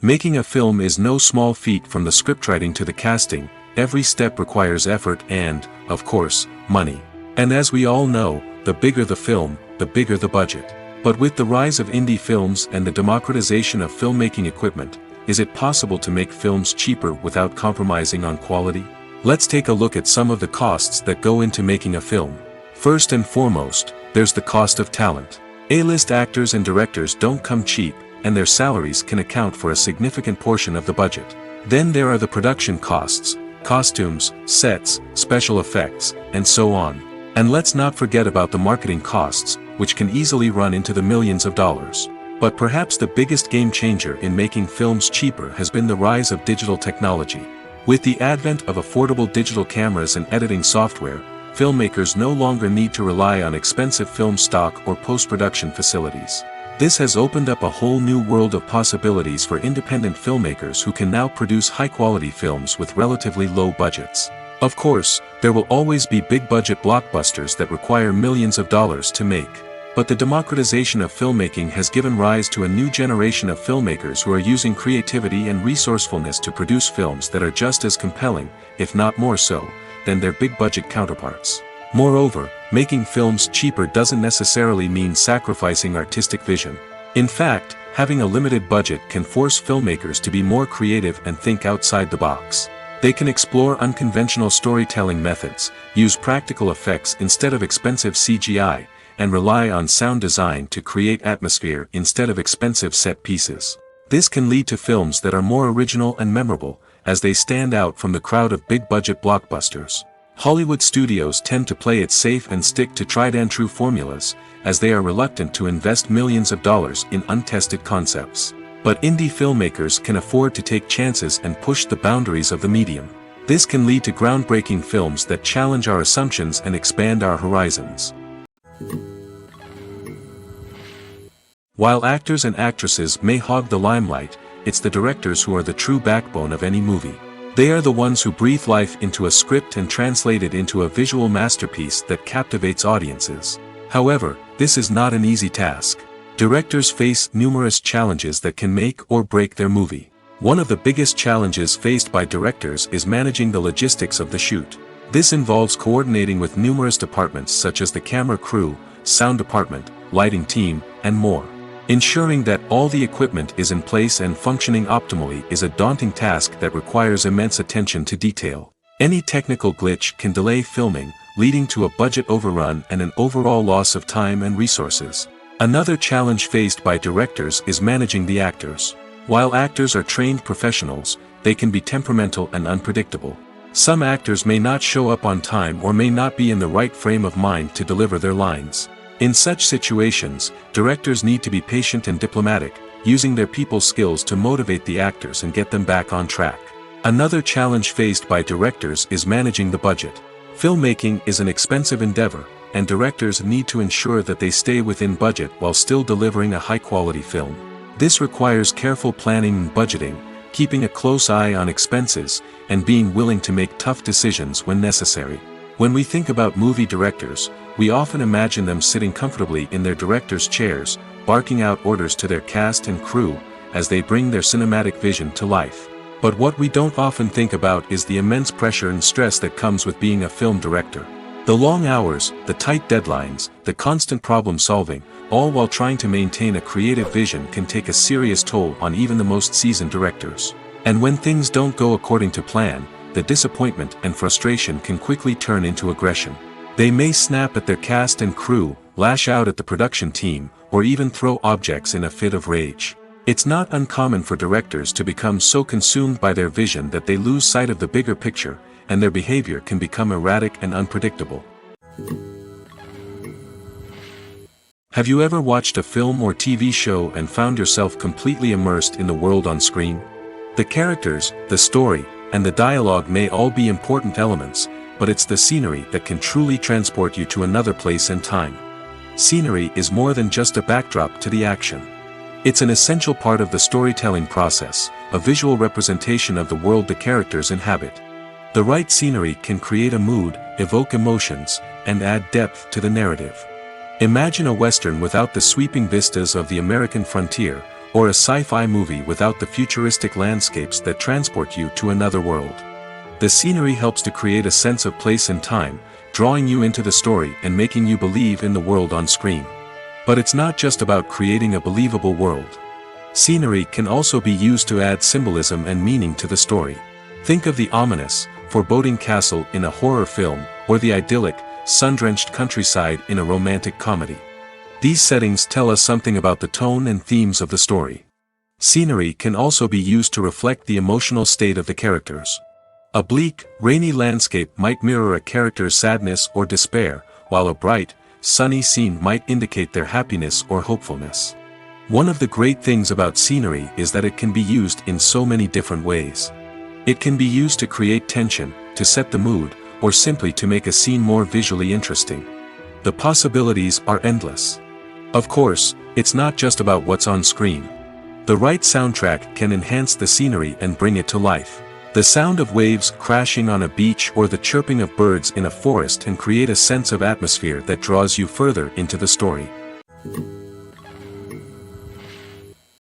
Making a film is no small feat. From the scriptwriting to the casting, every step requires effort and, of course, money. And as we all know, the bigger the film, the bigger the budget. But with the rise of indie films and the democratization of filmmaking equipment, is it possible to make films cheaper without compromising on quality? Let's take a look at some of the costs that go into making a film. First and foremost, there's the cost of talent. A-list actors and directors don't come cheap, and their salaries can account for a significant portion of the budget. Then there are the production costs, costumes, sets, special effects, and so on. And let's not forget about the marketing costs, which can easily run into the millions of dollars. But perhaps the biggest game changer in making films cheaper has been the rise of digital technology. With the advent of affordable digital cameras and editing software, filmmakers no longer need to rely on expensive film stock or post-production facilities. This has opened up a whole new world of possibilities for independent filmmakers who can now produce high-quality films with relatively low budgets. Of course, there will always be big-budget blockbusters that require millions of dollars to make. But the democratization of filmmaking has given rise to a new generation of filmmakers who are using creativity and resourcefulness to produce films that are just as compelling, if not more so, than their big-budget counterparts. Moreover, making films cheaper doesn't necessarily mean sacrificing artistic vision. In fact, having a limited budget can force filmmakers to be more creative and think outside the box. They can explore unconventional storytelling methods, use practical effects instead of expensive CGI, and rely on sound design to create atmosphere instead of expensive set pieces. This can lead to films that are more original and memorable, as they stand out from the crowd of big-budget blockbusters. Hollywood studios tend to play it safe and stick to tried-and-true formulas, as they are reluctant to invest millions of dollars in untested concepts. But indie filmmakers can afford to take chances and push the boundaries of the medium. This can lead to groundbreaking films that challenge our assumptions and expand our horizons. While actors and actresses may hog the limelight, it's the directors who are the true backbone of any movie. They are the ones who breathe life into a script and translate it into a visual masterpiece that captivates audiences. However, this is not an easy task. Directors face numerous challenges that can make or break their movie. One of the biggest challenges faced by directors is managing the logistics of the shoot. This involves coordinating with numerous departments such as the camera crew, sound department, lighting team, and more. Ensuring that all the equipment is in place and functioning optimally is a daunting task that requires immense attention to detail. Any technical glitch can delay filming, leading to a budget overrun and an overall loss of time and resources. Another challenge faced by directors is managing the actors. While actors are trained professionals, they can be temperamental and unpredictable. Some actors may not show up on time or may not be in the right frame of mind to deliver their lines. In such situations, directors need to be patient and diplomatic, using their people skills to motivate the actors and get them back on track. Another challenge faced by directors is managing the budget. Filmmaking is an expensive endeavor, and directors need to ensure that they stay within budget while still delivering a high-quality film. This requires careful planning and budgeting, keeping a close eye on expenses, and being willing to make tough decisions when necessary. When we think about movie directors, we often imagine them sitting comfortably in their director's chairs, barking out orders to their cast and crew, as they bring their cinematic vision to life. But what we don't often think about is the immense pressure and stress that comes with being a film director. The long hours, the tight deadlines, the constant problem solving, all while trying to maintain a creative vision can take a serious toll on even the most seasoned directors. And when things don't go according to plan, the disappointment and frustration can quickly turn into aggression. They may snap at their cast and crew, lash out at the production team, or even throw objects in a fit of rage. It's not uncommon for directors to become so consumed by their vision that they lose sight of the bigger picture, and their behavior can become erratic and unpredictable. Have you ever watched a film or TV show and found yourself completely immersed in the world on screen? The characters, the story, and the dialogue may all be important elements, but it's the scenery that can truly transport you to another place and time. Scenery is more than just a backdrop to the action. It's an essential part of the storytelling process, a visual representation of the world the characters inhabit. The right scenery can create a mood, evoke emotions, and add depth to the narrative. Imagine a Western without the sweeping vistas of the American frontier, or a sci-fi movie without the futuristic landscapes that transport you to another world. The scenery helps to create a sense of place and time, drawing you into the story and making you believe in the world on screen. But it's not just about creating a believable world. Scenery can also be used to add symbolism and meaning to the story. Think of the ominous, foreboding castle in a horror film, or the idyllic, sun-drenched countryside in a romantic comedy. These settings tell us something about the tone and themes of the story. Scenery can also be used to reflect the emotional state of the characters. A bleak, rainy landscape might mirror a character's sadness or despair, while a bright, sunny scene might indicate their happiness or hopefulness. One of the great things about scenery is that it can be used in so many different ways. It can be used to create tension, to set the mood, or simply to make a scene more visually interesting. The possibilities are endless. Of course, it's not just about what's on screen. The right soundtrack can enhance the scenery and bring it to life. The sound of waves crashing on a beach or the chirping of birds in a forest can create a sense of atmosphere that draws you further into the story.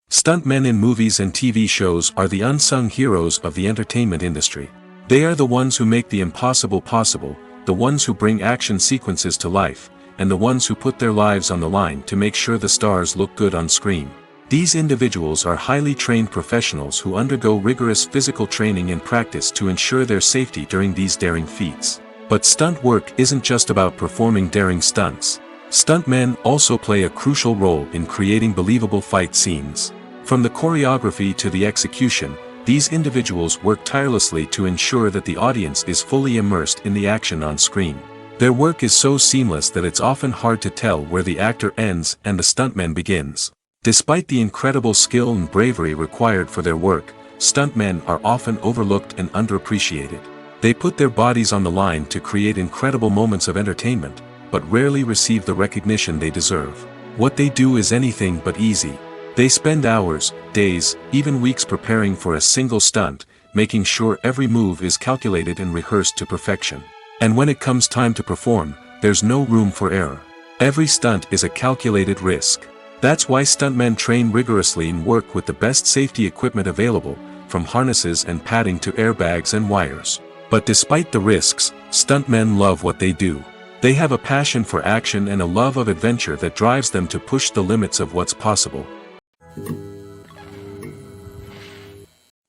Stuntmen in movies and TV shows are the unsung heroes of the entertainment industry. They are the ones who make the impossible possible, the ones who bring action sequences to life, and the ones who put their lives on the line to make sure the stars look good on screen. These individuals are highly trained professionals who undergo rigorous physical training and practice to ensure their safety during these daring feats. But stunt work isn't just about performing daring stunts. Stuntmen also play a crucial role in creating believable fight scenes. From the choreography to the execution, these individuals work tirelessly to ensure that the audience is fully immersed in the action on screen. Their work is so seamless that it's often hard to tell where the actor ends and the stuntman begins. Despite the incredible skill and bravery required for their work, stuntmen are often overlooked and underappreciated. They put their bodies on the line to create incredible moments of entertainment, but rarely receive the recognition they deserve. What they do is anything but easy. They spend hours, days, even weeks preparing for a single stunt, making sure every move is calculated and rehearsed to perfection. And when it comes time to perform, there's no room for error. Every stunt is a calculated risk. That's why stuntmen train rigorously and work with the best safety equipment available, from harnesses and padding to airbags and wires. But despite the risks, stuntmen love what they do. They have a passion for action and a love of adventure that drives them to push the limits of what's possible.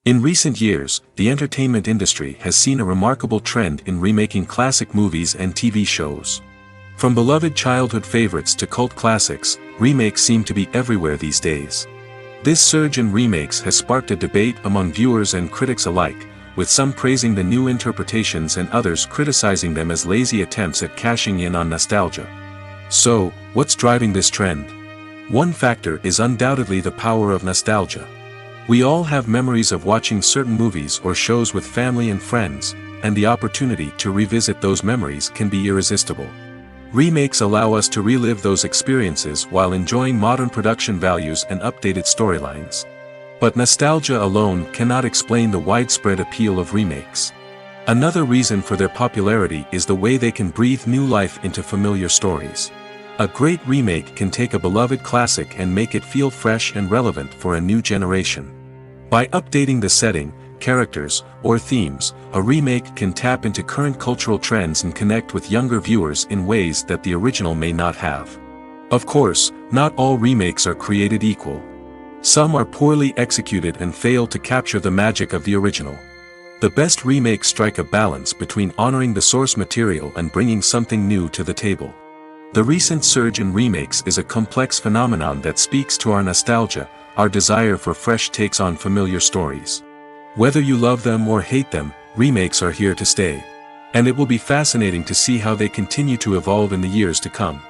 In recent years, the entertainment industry has seen a remarkable trend in remaking classic movies and TV shows. From beloved childhood favorites to cult classics, remakes seem to be everywhere these days. This surge in remakes has sparked a debate among viewers and critics alike, with some praising the new interpretations and others criticizing them as lazy attempts at cashing in on nostalgia. So, what's driving this trend? One factor is undoubtedly the power of nostalgia. We all have memories of watching certain movies or shows with family and friends, and the opportunity to revisit those memories can be irresistible. Remakes allow us to relive those experiences while enjoying modern production values and updated storylines. But nostalgia alone cannot explain the widespread appeal of remakes. Another reason for their popularity is the way they can breathe new life into familiar stories. A great remake can take a beloved classic and make it feel fresh and relevant for a new generation. By updating the setting, characters, or themes, a remake can tap into current cultural trends and connect with younger viewers in ways that the original may not have. Of course, not all remakes are created equal. Some are poorly executed and fail to capture the magic of the original. The best remakes strike a balance between honoring the source material and bringing something new to the table. The recent surge in remakes is a complex phenomenon that speaks to our nostalgia, our desire for fresh takes on familiar stories. Whether you love them or hate them, remakes are here to stay. And it will be fascinating to see how they continue to evolve in the years to come.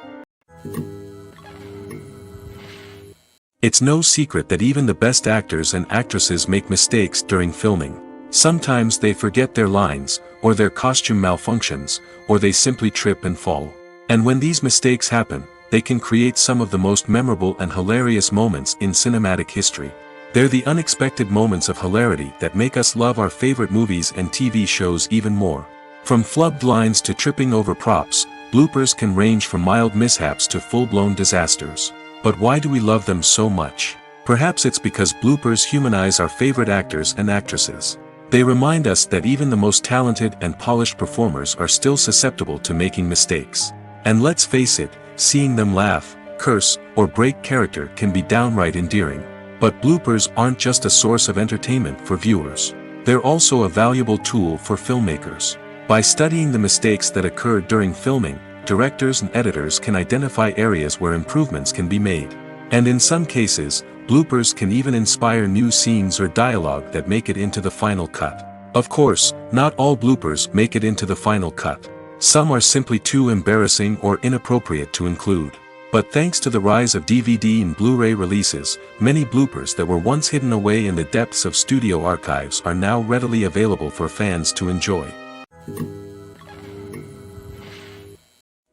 It's no secret that even the best actors and actresses make mistakes during filming. Sometimes they forget their lines, or their costume malfunctions, or they simply trip and fall. And when these mistakes happen, they can create some of the most memorable and hilarious moments in cinematic history. They're the unexpected moments of hilarity that make us love our favorite movies and TV shows even more. From flubbed lines to tripping over props, bloopers can range from mild mishaps to full-blown disasters. But why do we love them so much? Perhaps it's because bloopers humanize our favorite actors and actresses. They remind us that even the most talented and polished performers are still susceptible to making mistakes. And let's face it, seeing them laugh, curse, or break character can be downright endearing. But bloopers aren't just a source of entertainment for viewers. They're also a valuable tool for filmmakers. By studying the mistakes that occurred during filming, directors and editors can identify areas where improvements can be made. And in some cases, bloopers can even inspire new scenes or dialogue that make it into the final cut. Of course, not all bloopers make it into the final cut. Some are simply too embarrassing or inappropriate to include. But thanks to the rise of DVD and Blu-ray releases, many bloopers that were once hidden away in the depths of studio archives are now readily available for fans to enjoy.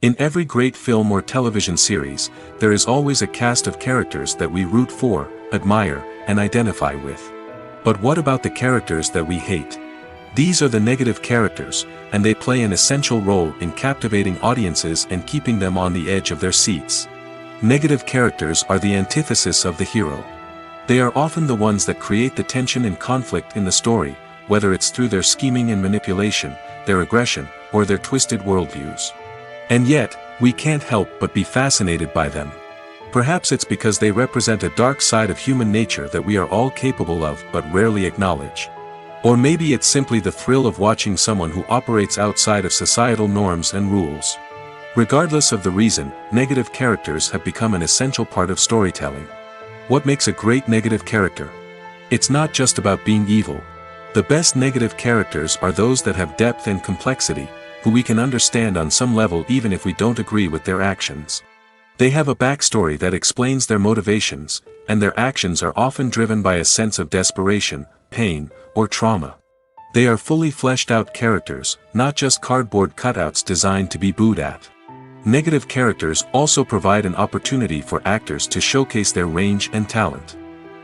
In every great film or television series, there is always a cast of characters that we root for, admire, and identify with. But what about the characters that we hate? These are the negative characters, and they play an essential role in captivating audiences and keeping them on the edge of their seats. Negative characters are the antithesis of the hero. They are often the ones that create the tension and conflict in the story, whether it's through their scheming and manipulation, their aggression, or their twisted worldviews. And yet, we can't help but be fascinated by them. Perhaps it's because they represent a dark side of human nature that we are all capable of but rarely acknowledge. Or maybe it's simply the thrill of watching someone who operates outside of societal norms and rules. Regardless of the reason, negative characters have become an essential part of storytelling. What makes a great negative character? It's not just about being evil. The best negative characters are those that have depth and complexity, who we can understand on some level even if we don't agree with their actions. They have a backstory that explains their motivations, and their actions are often driven by a sense of desperation, pain, or trauma. They are fully fleshed out characters, not just cardboard cutouts designed to be booed at. Negative characters also provide an opportunity for actors to showcase their range and talent.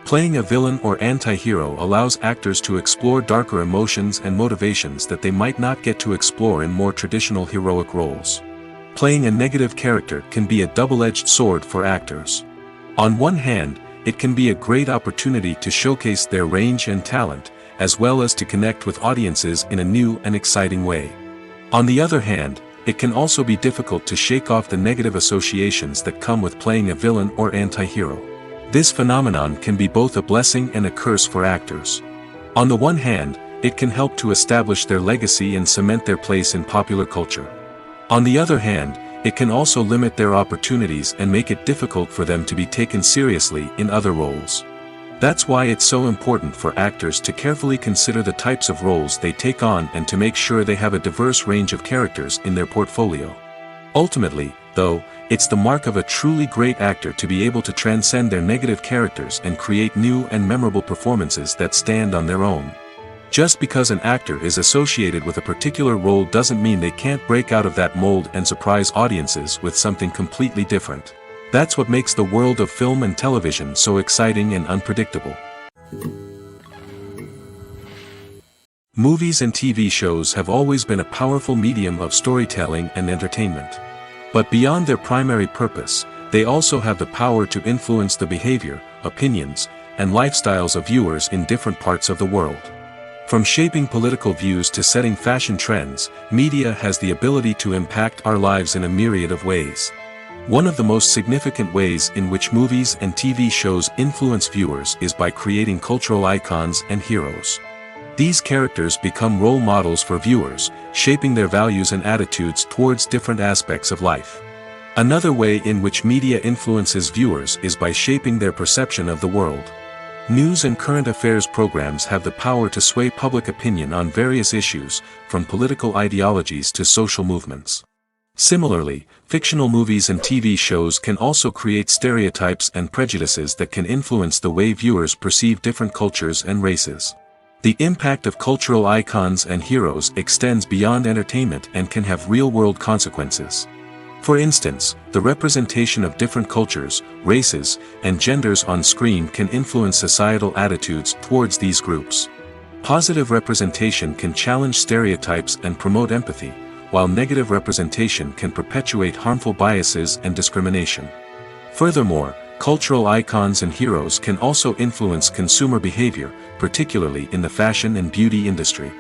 Playing a villain or anti-hero allows actors to explore darker emotions and motivations that they might not get to explore in more traditional heroic roles. Playing a negative character can be a double-edged sword for actors. On one hand, it can be a great opportunity to showcase their range and talent, as well as to connect with audiences in a new and exciting way. On the other hand, it can also be difficult to shake off the negative associations that come with playing a villain or anti-hero. This phenomenon can be both a blessing and a curse for actors. On the one hand, it can help to establish their legacy and cement their place in popular culture. On the other hand, it can also limit their opportunities and make it difficult for them to be taken seriously in other roles. That's why it's so important for actors to carefully consider the types of roles they take on and to make sure they have a diverse range of characters in their portfolio. Ultimately, though, it's the mark of a truly great actor to be able to transcend their negative characters and create new and memorable performances that stand on their own. Just because an actor is associated with a particular role doesn't mean they can't break out of that mold and surprise audiences with something completely different. That's what makes the world of film and television so exciting and unpredictable. Movies and TV shows have always been a powerful medium of storytelling and entertainment. But beyond their primary purpose, they also have the power to influence the behavior, opinions, and lifestyles of viewers in different parts of the world. From shaping political views to setting fashion trends, media has the ability to impact our lives in a myriad of ways. One of the most significant ways in which movies and TV shows influence viewers is by creating cultural icons and heroes. These characters become role models for viewers, shaping their values and attitudes towards different aspects of life. Another way in which media influences viewers is by shaping their perception of the world. News and current affairs programs have the power to sway public opinion on various issues, from political ideologies to social movements. Similarly, fictional movies and TV shows can also create stereotypes and prejudices that can influence the way viewers perceive different cultures and races. The impact of cultural icons and heroes extends beyond entertainment and can have real-world consequences. For instance, the representation of different cultures, races, and genders on screen can influence societal attitudes towards these groups. Positive representation can challenge stereotypes and promote empathy, while negative representation can perpetuate harmful biases and discrimination. Furthermore, cultural icons and heroes can also influence consumer behavior, particularly in the fashion and beauty industry.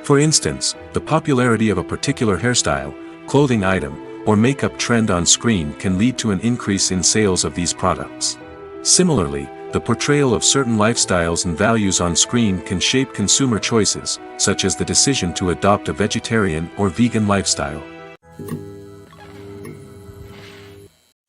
For instance, the popularity of a particular hairstyle, clothing item, or makeup trend on screen can lead to an increase in sales of these products. Similarly, the portrayal of certain lifestyles and values on screen can shape consumer choices, such as the decision to adopt a vegetarian or vegan lifestyle.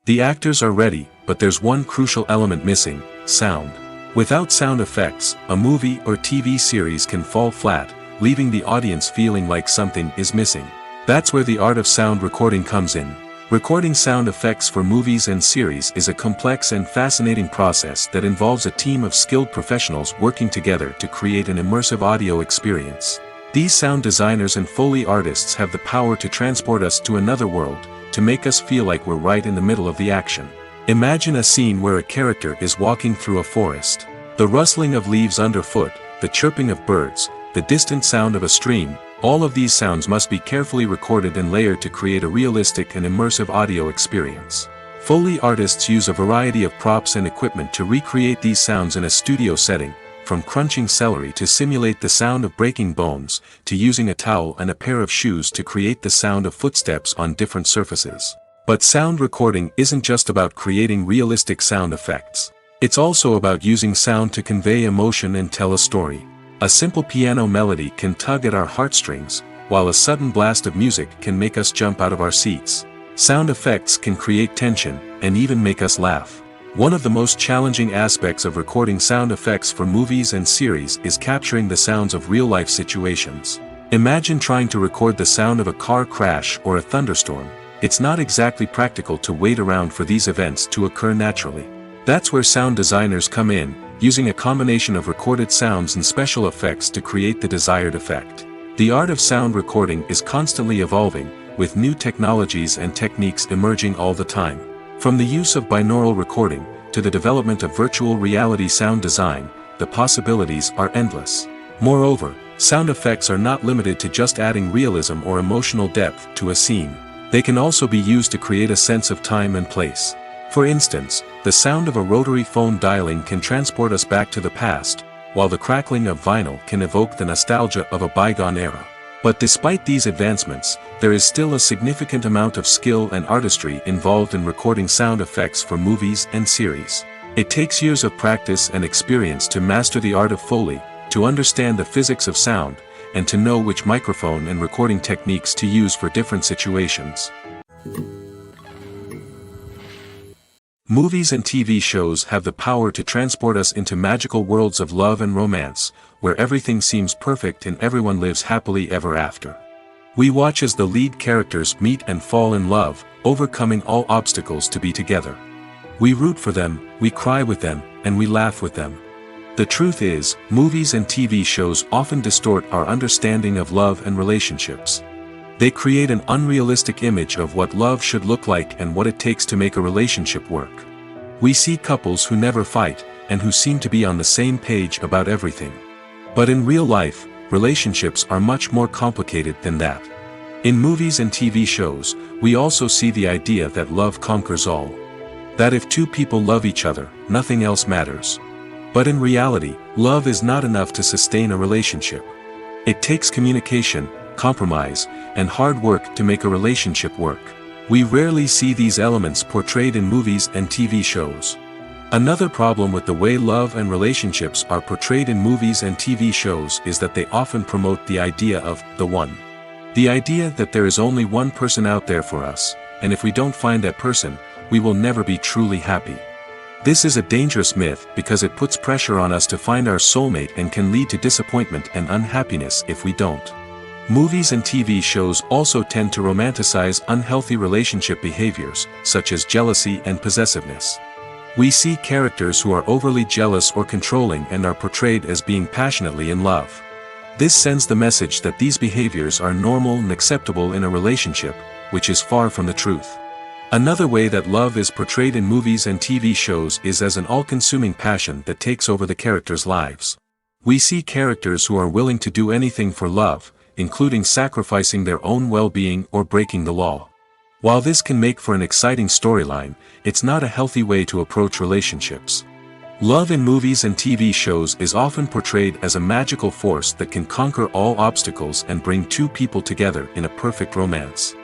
The actors are ready, but there's one crucial element missing: sound. Without sound effects, a movie or TV series can fall flat, leaving the audience feeling like something is missing. That's where the art of sound recording comes in. Recording sound effects for movies and series is a complex and fascinating process that involves a team of skilled professionals working together to create an immersive audio experience. These sound designers and Foley artists have the power to transport us to another world, to make us feel like we're right in the middle of the action. Imagine a scene where a character is walking through a forest. The rustling of leaves underfoot, the chirping of birds, the distant sound of a stream, all of these sounds must be carefully recorded and layered to create a realistic and immersive audio experience. Foley artists use a variety of props and equipment to recreate these sounds in a studio setting, from crunching celery to simulate the sound of breaking bones, to using a towel and a pair of shoes to create the sound of footsteps on different surfaces. But sound recording isn't just about creating realistic sound effects. It's also about using sound to convey emotion and tell a story. A simple piano melody can tug at our heartstrings, while a sudden blast of music can make us jump out of our seats. Sound effects can create tension, and even make us laugh. One of the most challenging aspects of recording sound effects for movies and series is capturing the sounds of real-life situations. Imagine trying to record the sound of a car crash or a thunderstorm. It's not exactly practical to wait around for these events to occur naturally. That's where sound designers come in, using a combination of recorded sounds and special effects to create the desired effect. The art of sound recording is constantly evolving, with new technologies and techniques emerging all the time. From the use of binaural recording, to the development of virtual reality sound design, the possibilities are endless. Moreover, sound effects are not limited to just adding realism or emotional depth to a scene. They can also be used to create a sense of time and place. For instance, the sound of a rotary phone dialing can transport us back to the past, while the crackling of vinyl can evoke the nostalgia of a bygone era. But despite these advancements, there is still a significant amount of skill and artistry involved in recording sound effects for movies and series. It takes years of practice and experience to master the art of Foley, to understand the physics of sound, and to know which microphone and recording techniques to use for different situations. Movies and TV shows have the power to transport us into magical worlds of love and romance, where everything seems perfect and everyone lives happily ever after. We watch as the lead characters meet and fall in love, overcoming all obstacles to be together. We root for them, we cry with them, and we laugh with them. The truth is, movies and TV shows often distort our understanding of love and relationships. They create an unrealistic image of what love should look like and what it takes to make a relationship work. We see couples who never fight, and who seem to be on the same page about everything. But in real life, relationships are much more complicated than that. In movies and TV shows, we also see the idea that love conquers all. That if two people love each other, nothing else matters. But in reality, love is not enough to sustain a relationship. It takes communication, compromise, and hard work to make a relationship work. We rarely see these elements portrayed in movies and TV shows. Another problem with the way love and relationships are portrayed in movies and TV shows is that they often promote the idea of the one. The idea that there is only one person out there for us, and if we don't find that person, we will never be truly happy. This is a dangerous myth because it puts pressure on us to find our soulmate and can lead to disappointment and unhappiness if we don't. Movies and TV shows also tend to romanticize unhealthy relationship behaviors, such as jealousy and possessiveness. We see characters who are overly jealous or controlling and are portrayed as being passionately in love. This sends the message that these behaviors are normal and acceptable in a relationship, which is far from the truth. Another way that love is portrayed in movies and TV shows is as an all-consuming passion that takes over the characters' lives. We see characters who are willing to do anything for love, including sacrificing their own well-being or breaking the law. While this can make for an exciting storyline, it's not a healthy way to approach relationships. Love in movies and TV shows is often portrayed as a magical force that can conquer all obstacles and bring two people together in a perfect romance.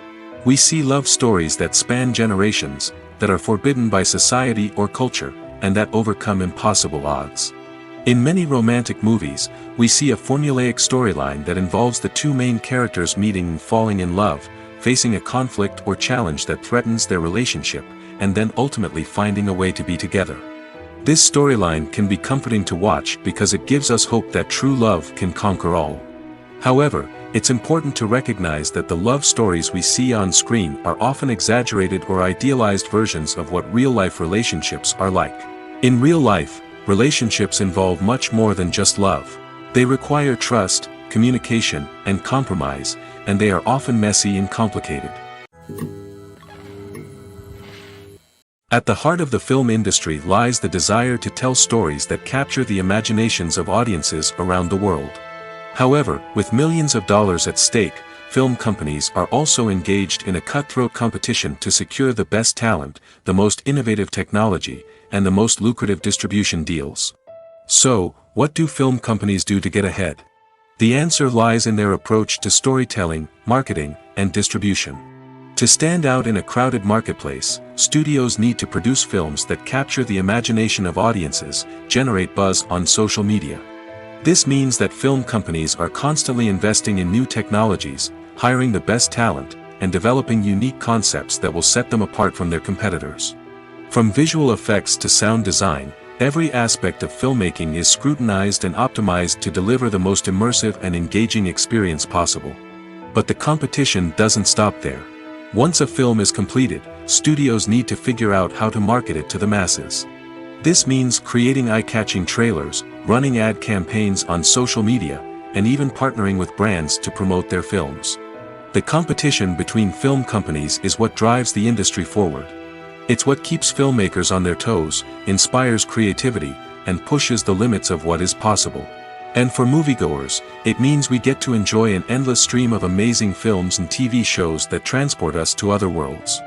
We see love stories that span generations, that are forbidden by society or culture, and that overcome impossible odds. In many romantic movies, we see a formulaic storyline that involves the two main characters meeting and falling in love, facing a conflict or challenge that threatens their relationship, and then ultimately finding a way to be together. This storyline can be comforting to watch because it gives us hope that true love can conquer all. However, it's important to recognize that the love stories we see on screen are often exaggerated or idealized versions of what real-life relationships are like. In real life, relationships involve much more than just love. They require trust, communication, and compromise, and they are often messy and complicated. At the heart of the film industry lies the desire to tell stories that capture the imaginations of audiences around the world. However, with millions of dollars at stake, film companies are also engaged in a cutthroat competition to secure the best talent, the most innovative technology, and the most lucrative distribution deals. So, what do film companies do to get ahead? The answer lies in their approach to storytelling, marketing, and distribution. To stand out in a crowded marketplace, studios need to produce films that capture the imagination of audiences, generate buzz on social media. This means that film companies are constantly investing in new technologies, hiring the best talent, and developing unique concepts that will set them apart from their competitors. From visual effects to sound design, every aspect of filmmaking is scrutinized and optimized to deliver the most immersive and engaging experience possible. But the competition doesn't stop there. Once a film is completed, studios need to figure out how to market it to the masses. This means creating eye-catching trailers, running ad campaigns on social media, and even partnering with brands to promote their films. The competition between film companies is what drives the industry forward. It's what keeps filmmakers on their toes, inspires creativity, and pushes the limits of what is possible. And for moviegoers, it means we get to enjoy an endless stream of amazing films and TV shows that transport us to other worlds.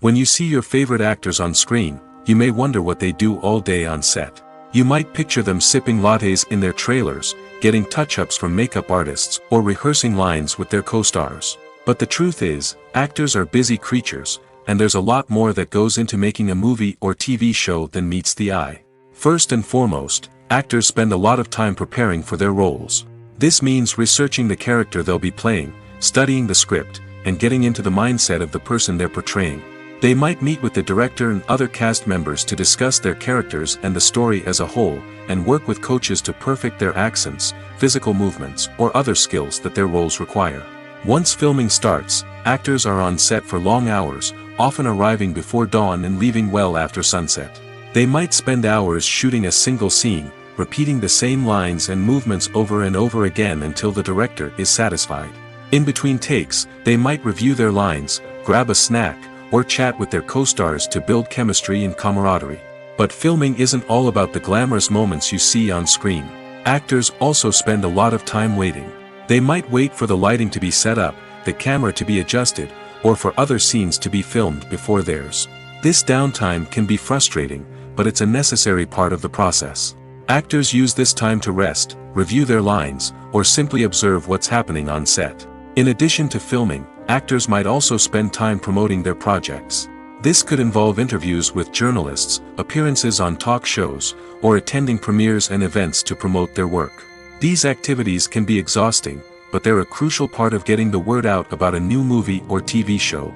When you see your favorite actors on screen, you may wonder what they do all day on set. You might picture them sipping lattes in their trailers, getting touch-ups from makeup artists, or rehearsing lines with their co-stars. But the truth is, actors are busy creatures, and there's a lot more that goes into making a movie or TV show than meets the eye. First and foremost, actors spend a lot of time preparing for their roles. This means researching the character they'll be playing, studying the script, and getting into the mindset of the person they're portraying. They might meet with the director and other cast members to discuss their characters and the story as a whole, and work with coaches to perfect their accents, physical movements, or other skills that their roles require. Once filming starts, actors are on set for long hours, often arriving before dawn and leaving well after sunset. They might spend hours shooting a single scene, repeating the same lines and movements over and over again until the director is satisfied. In between takes, they might review their lines, grab a snack, or chat with their co-stars to build chemistry and camaraderie. But filming isn't all about the glamorous moments you see on screen. Actors also spend a lot of time waiting. They might wait for the lighting to be set up, the camera to be adjusted, or for other scenes to be filmed before theirs. This downtime can be frustrating, but it's a necessary part of the process. Actors use this time to rest, review their lines, or simply observe what's happening on set. In addition to filming, actors might also spend time promoting their projects. This could involve interviews with journalists, appearances on talk shows, or attending premieres and events to promote their work. These activities can be exhausting, but they're a crucial part of getting the word out about a new movie or TV show.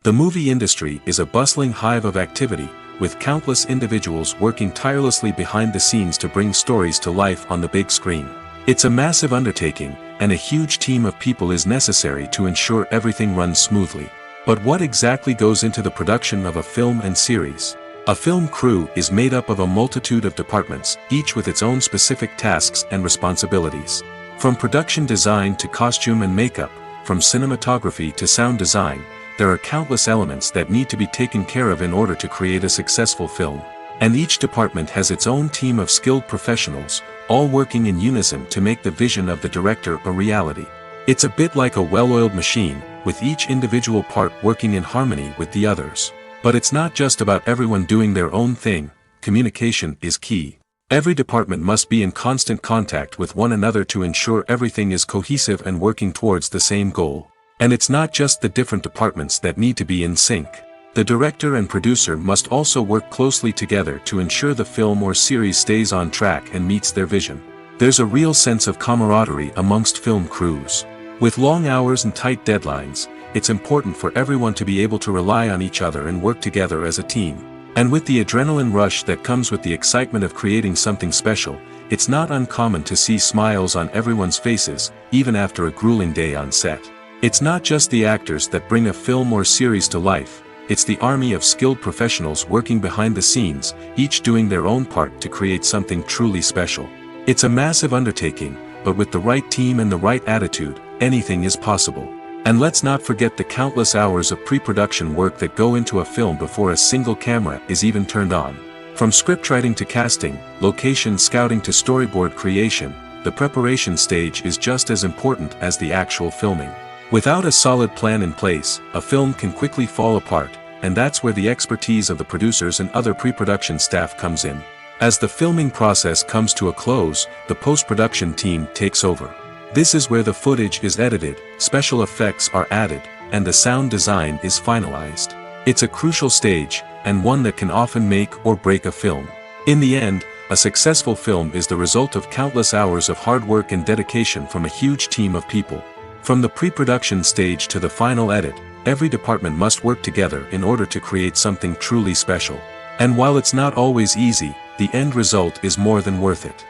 The movie industry is a bustling hive of activity, with countless individuals working tirelessly behind the scenes to bring stories to life on the big screen. It's a massive undertaking, and a huge team of people is necessary to ensure everything runs smoothly. But what exactly goes into the production of a film and series? A film crew is made up of a multitude of departments, each with its own specific tasks and responsibilities. From production design to costume and makeup, from cinematography to sound design, there are countless elements that need to be taken care of in order to create a successful film. And each department has its own team of skilled professionals, all working in unison to make the vision of the director a reality. It's a bit like a well-oiled machine, with each individual part working in harmony with the others. But it's not just about everyone doing their own thing. Communication is key. Every department must be in constant contact with one another to ensure everything is cohesive and working towards the same goal. And it's not just the different departments that need to be in sync. The director and producer must also work closely together to ensure the film or series stays on track and meets their vision. There's a real sense of camaraderie amongst film crews. With long hours and tight deadlines, it's important for everyone to be able to rely on each other and work together as a team. And with the adrenaline rush that comes with the excitement of creating something special, it's not uncommon to see smiles on everyone's faces, even after a grueling day on set. It's not just the actors that bring a film or series to life. It's the army of skilled professionals working behind the scenes, each doing their own part to create something truly special. It's a massive undertaking, but with the right team and the right attitude, anything is possible. And let's not forget the countless hours of pre-production work that go into a film before a single camera is even turned on. From scriptwriting to casting, location scouting to storyboard creation, the preparation stage is just as important as the actual filming. Without a solid plan in place, a film can quickly fall apart, and that's where the expertise of the producers and other pre-production staff comes in. As the filming process comes to a close, the post-production team takes over. This is where the footage is edited, special effects are added, and the sound design is finalized. It's a crucial stage, and one that can often make or break a film. In the end, a successful film is the result of countless hours of hard work and dedication from a huge team of people. From the pre-production stage to the final edit, every department must work together in order to create something truly special. And while it's not always easy, the end result is more than worth it.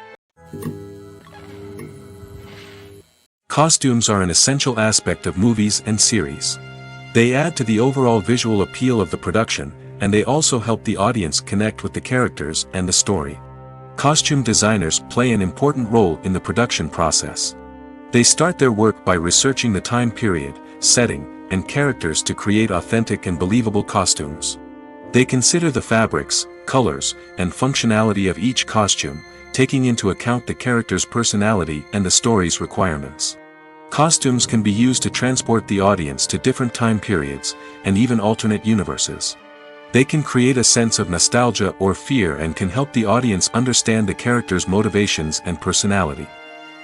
Costumes are an essential aspect of movies and series. They add to the overall visual appeal of the production, and they also help the audience connect with the characters and the story. Costume designers play an important role in the production process. They start their work by researching the time period, setting, and characters to create authentic and believable costumes. They consider the fabrics, colors, and functionality of each costume, taking into account the character's personality and the story's requirements. Costumes can be used to transport the audience to different time periods, and even alternate universes. They can create a sense of nostalgia or fear and can help the audience understand the character's motivations and personality.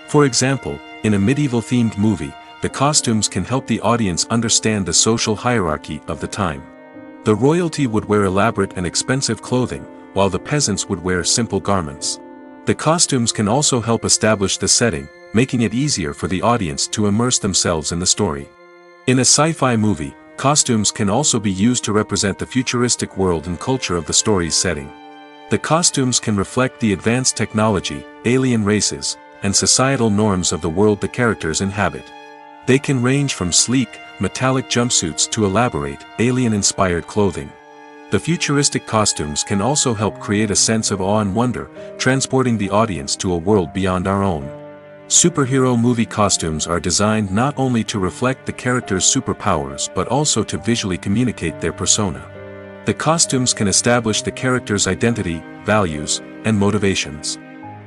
For example, in a medieval-themed movie, the costumes can help the audience understand the social hierarchy of the time. The royalty would wear elaborate and expensive clothing, while the peasants would wear simple garments. The costumes can also help establish the setting, making it easier for the audience to immerse themselves in the story. In a sci-fi movie, costumes can also be used to represent the futuristic world and culture of the story's setting. The costumes can reflect the advanced technology, alien races, and societal norms of the world the characters inhabit. They can range from sleek, metallic jumpsuits to elaborate, alien-inspired clothing. The futuristic costumes can also help create a sense of awe and wonder, transporting the audience to a world beyond our own. Superhero movie costumes are designed not only to reflect the character's superpowers but also to visually communicate their persona. The costumes can establish the character's identity, values, and motivations.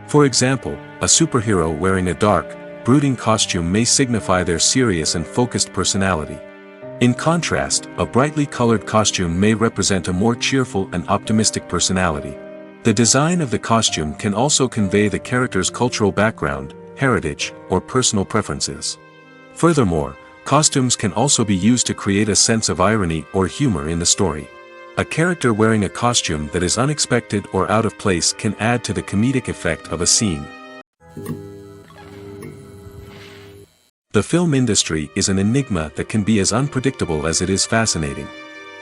For example, a superhero wearing a dark, brooding costume may signify their serious and focused personality. In contrast, a brightly colored costume may represent a more cheerful and optimistic personality. The design of the costume can also convey the character's cultural background, heritage, or personal preferences. Furthermore, costumes can also be used to create a sense of irony or humor in the story. A character wearing a costume that is unexpected or out of place can add to the comedic effect of a scene. The film industry is an enigma that can be as unpredictable as it is fascinating.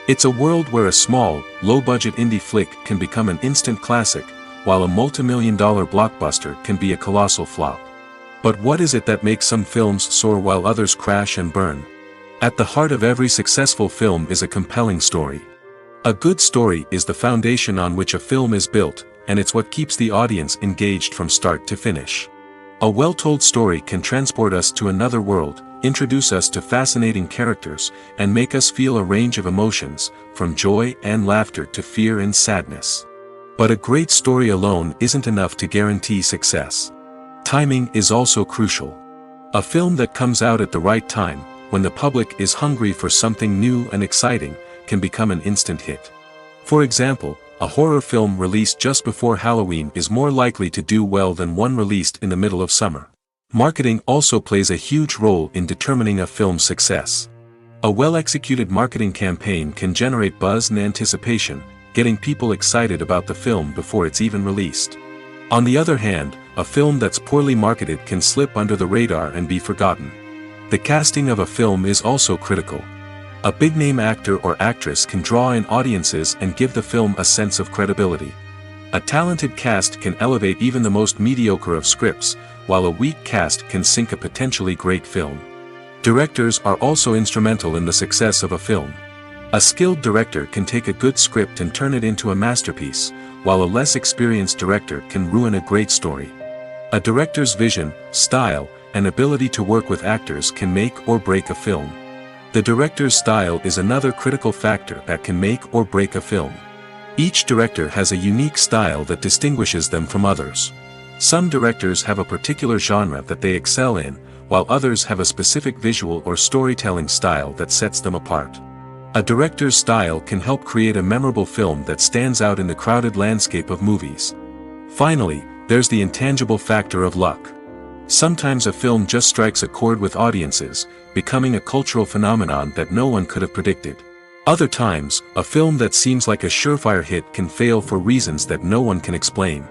It's a world where a small, low-budget indie flick can become an instant classic, while a multi-million-dollar blockbuster can be a colossal flop. But what is it that makes some films soar while others crash and burn? At the heart of every successful film is a compelling story. A good story is the foundation on which a film is built, and it's what keeps the audience engaged from start to finish. A well-told story can transport us to another world, introduce us to fascinating characters, and make us feel a range of emotions, from joy and laughter to fear and sadness. But a great story alone isn't enough to guarantee success. Timing is also crucial. A film that comes out at the right time, when the public is hungry for something new and exciting, can become an instant hit. For example, a horror film released just before Halloween is more likely to do well than one released in the middle of summer. Marketing also plays a huge role in determining a film's success. A well-executed marketing campaign can generate buzz and anticipation, getting people excited about the film before it's even released. On the other hand, a film that's poorly marketed can slip under the radar and be forgotten. The casting of a film is also critical. A big-name actor or actress can draw in audiences and give the film a sense of credibility. A talented cast can elevate even the most mediocre of scripts, while a weak cast can sink a potentially great film. Directors are also instrumental in the success of a film. A skilled director can take a good script and turn it into a masterpiece, while a less experienced director can ruin a great story. A director's vision, style, and ability to work with actors can make or break a film. The director's style is another critical factor that can make or break a film. Each director has a unique style that distinguishes them from others. Some directors have a particular genre that they excel in, while others have a specific visual or storytelling style that sets them apart. A director's style can help create a memorable film that stands out in the crowded landscape of movies. Finally, there's the intangible factor of luck. Sometimes a film just strikes a chord with audiences, becoming a cultural phenomenon that no one could have predicted. Other times, a film that seems like a surefire hit can fail for reasons that no one can explain.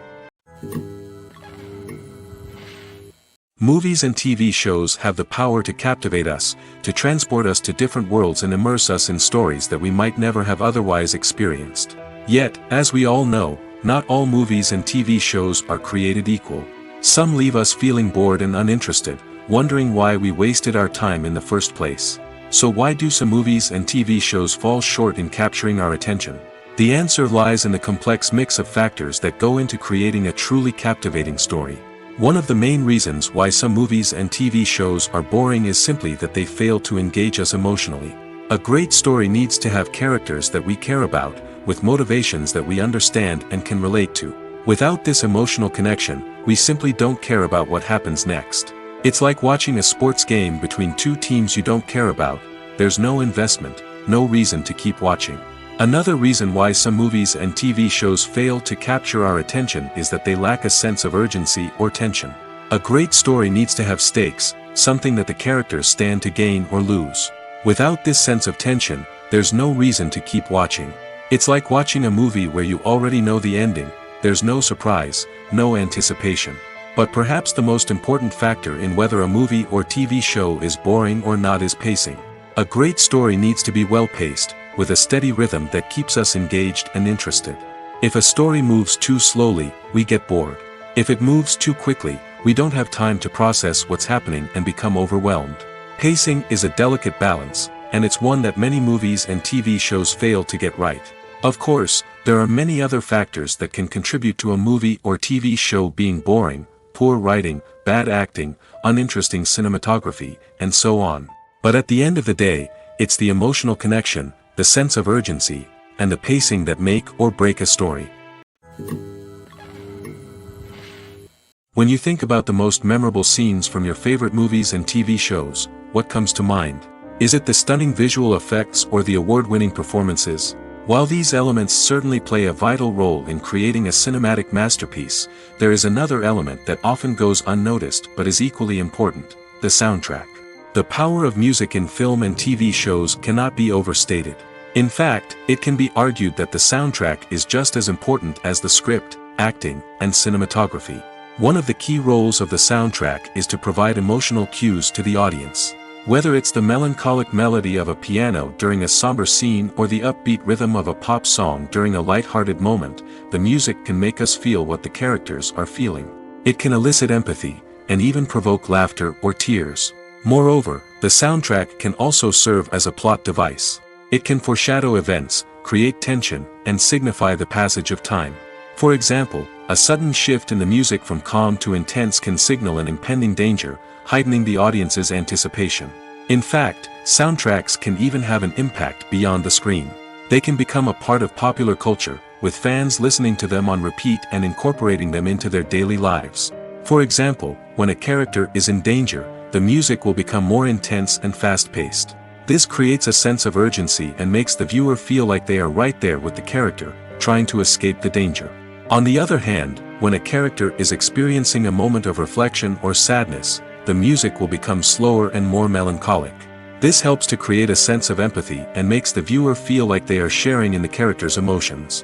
Movies and TV shows have the power to captivate us, to transport us to different worlds and immerse us in stories that we might never have otherwise experienced. Yet, as we all know, not all movies and TV shows are created equal. Some leave us feeling bored and uninterested, wondering why we wasted our time in the first place. So why do some movies and TV shows fall short in capturing our attention? The answer lies in the complex mix of factors that go into creating a truly captivating story. One of the main reasons why some movies and TV shows are boring is simply that they fail to engage us emotionally. A great story needs to have characters that we care about, with motivations that we understand and can relate to. Without this emotional connection, we simply don't care about what happens next. It's like watching a sports game between two teams you don't care about. There's no investment, no reason to keep watching. Another reason why some movies and TV shows fail to capture our attention is that they lack a sense of urgency or tension. A great story needs to have stakes, something that the characters stand to gain or lose. Without this sense of tension, there's no reason to keep watching. It's like watching a movie where you already know the ending. There's no surprise, no anticipation. But perhaps the most important factor in whether a movie or TV show is boring or not is pacing. A great story needs to be well-paced, with a steady rhythm that keeps us engaged and interested. If a story moves too slowly, we get bored. If it moves too quickly, we don't have time to process what's happening and become overwhelmed. Pacing is a delicate balance, and it's one that many movies and TV shows fail to get right. Of course, there are many other factors that can contribute to a movie or TV show being boring: poor writing, bad acting, uninteresting cinematography, and so on. But at the end of the day, it's the emotional connection, the sense of urgency, and the pacing that make or break a story. When you think about the most memorable scenes from your favorite movies and TV shows, what comes to mind? Is it the stunning visual effects or the award-winning performances? While these elements certainly play a vital role in creating a cinematic masterpiece, there is another element that often goes unnoticed but is equally important: the soundtrack. The power of music in film and TV shows cannot be overstated. In fact, it can be argued that the soundtrack is just as important as the script, acting, and cinematography. One of the key roles of the soundtrack is to provide emotional cues to the audience. Whether it's the melancholic melody of a piano during a somber scene or the upbeat rhythm of a pop song during a light-hearted moment, the music can make us feel what the characters are feeling. It can elicit empathy, and even provoke laughter or tears. Moreover, the soundtrack can also serve as a plot device. It can foreshadow events, create tension, and signify the passage of time. For example, a sudden shift in the music from calm to intense can signal an impending danger, heightening the audience's anticipation. In fact, soundtracks can even have an impact beyond the screen. They can become a part of popular culture, with fans listening to them on repeat and incorporating them into their daily lives. For example, when a character is in danger, the music will become more intense and fast-paced. This creates a sense of urgency and makes the viewer feel like they are right there with the character, trying to escape the danger. On the other hand, when a character is experiencing a moment of reflection or sadness, the music will become slower and more melancholic. This helps to create a sense of empathy and makes the viewer feel like they are sharing in the character's emotions.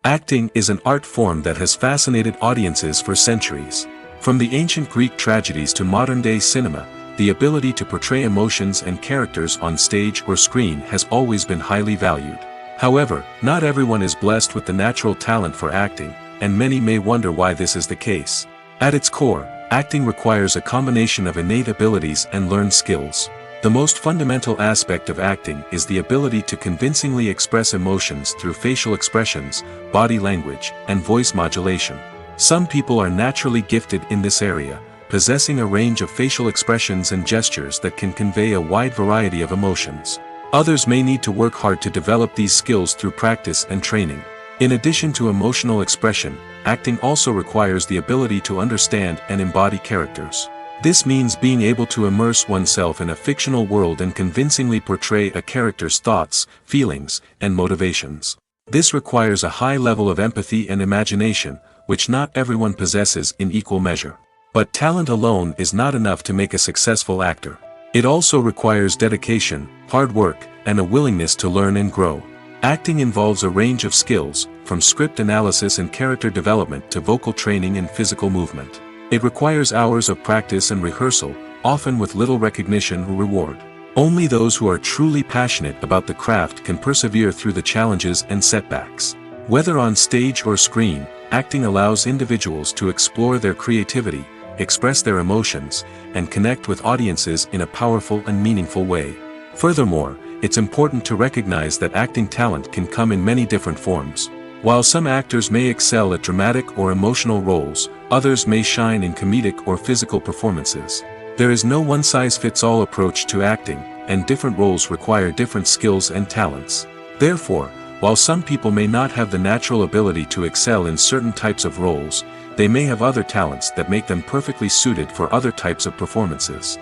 Acting is an art form that has fascinated audiences for centuries. From the ancient Greek tragedies to modern-day cinema, the ability to portray emotions and characters on stage or screen has always been highly valued. However, not everyone is blessed with the natural talent for acting, and many may wonder why this is the case. At its core, acting requires a combination of innate abilities and learned skills. The most fundamental aspect of acting is the ability to convincingly express emotions through facial expressions, body language, and voice modulation. Some people are naturally gifted in this area, possessing a range of facial expressions and gestures that can convey a wide variety of emotions. Others may need to work hard to develop these skills through practice and training. In addition to emotional expression, acting also requires the ability to understand and embody characters. This means being able to immerse oneself in a fictional world and convincingly portray a character's thoughts, feelings, and motivations. This requires a high level of empathy and imagination, which not everyone possesses in equal measure. But talent alone is not enough to make a successful actor. It also requires dedication, hard work, and a willingness to learn and grow. Acting involves a range of skills, from script analysis and character development to vocal training and physical movement. It requires hours of practice and rehearsal, often with little recognition or reward. Only those who are truly passionate about the craft can persevere through the challenges and setbacks. Whether on stage or screen, acting allows individuals to explore their creativity, express their emotions, and connect with audiences in a powerful and meaningful way. Furthermore, it's important to recognize that acting talent can come in many different forms. While some actors may excel at dramatic or emotional roles, others may shine in comedic or physical performances. There is no one-size-fits-all approach to acting, and different roles require different skills and talents. Therefore, while some people may not have the natural ability to excel in certain types of roles, they may have other talents that make them perfectly suited for other types of performances.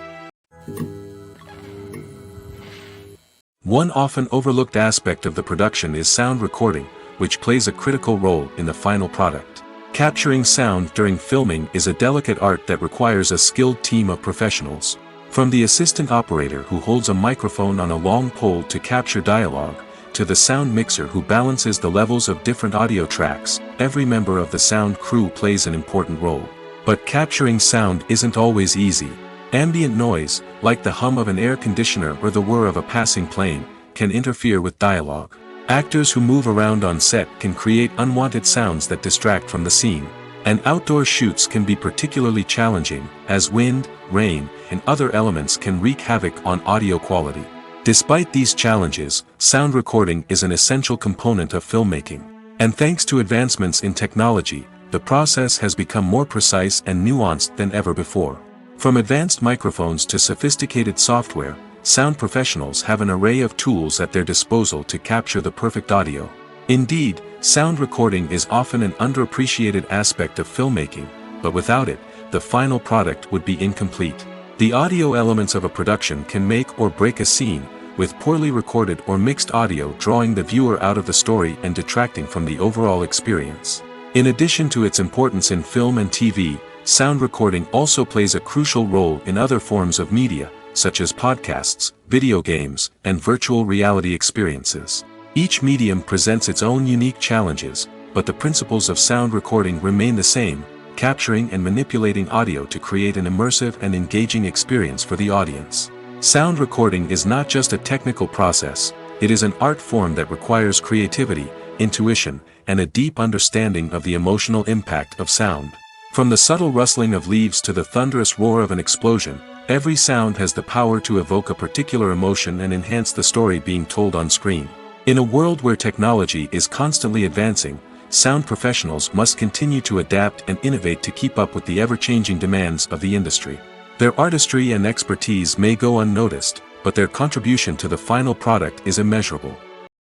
One often overlooked aspect of the production is sound recording, which plays a critical role in the final product. Capturing sound during filming is a delicate art that requires a skilled team of professionals. From the assistant operator who holds a microphone on a long pole to capture dialogue, to the sound mixer who balances the levels of different audio tracks, every member of the sound crew plays an important role. But capturing sound isn't always easy. Ambient noise, like the hum of an air conditioner or the whir of a passing plane, can interfere with dialogue. Actors who move around on set can create unwanted sounds that distract from the scene. And outdoor shoots can be particularly challenging, as wind, rain, and other elements can wreak havoc on audio quality. Despite these challenges, sound recording is an essential component of filmmaking. And thanks to advancements in technology, the process has become more precise and nuanced than ever before. From advanced microphones to sophisticated software, sound professionals have an array of tools at their disposal to capture the perfect audio. Indeed, sound recording is often an underappreciated aspect of filmmaking, but without it, the final product would be incomplete. The audio elements of a production can make or break a scene, with poorly recorded or mixed audio drawing the viewer out of the story and detracting from the overall experience. In addition to its importance in film and TV, sound recording also plays a crucial role in other forms of media, such as podcasts, video games, and virtual reality experiences. Each medium presents its own unique challenges, but the principles of sound recording remain the same, capturing and manipulating audio to create an immersive and engaging experience for the audience. Sound recording is not just a technical process, it is an art form that requires creativity, intuition, and a deep understanding of the emotional impact of sound. From the subtle rustling of leaves to the thunderous roar of an explosion, every sound has the power to evoke a particular emotion and enhance the story being told on screen. In a world where technology is constantly advancing, sound professionals must continue to adapt and innovate to keep up with the ever-changing demands of the industry. Their artistry and expertise may go unnoticed, but their contribution to the final product is immeasurable.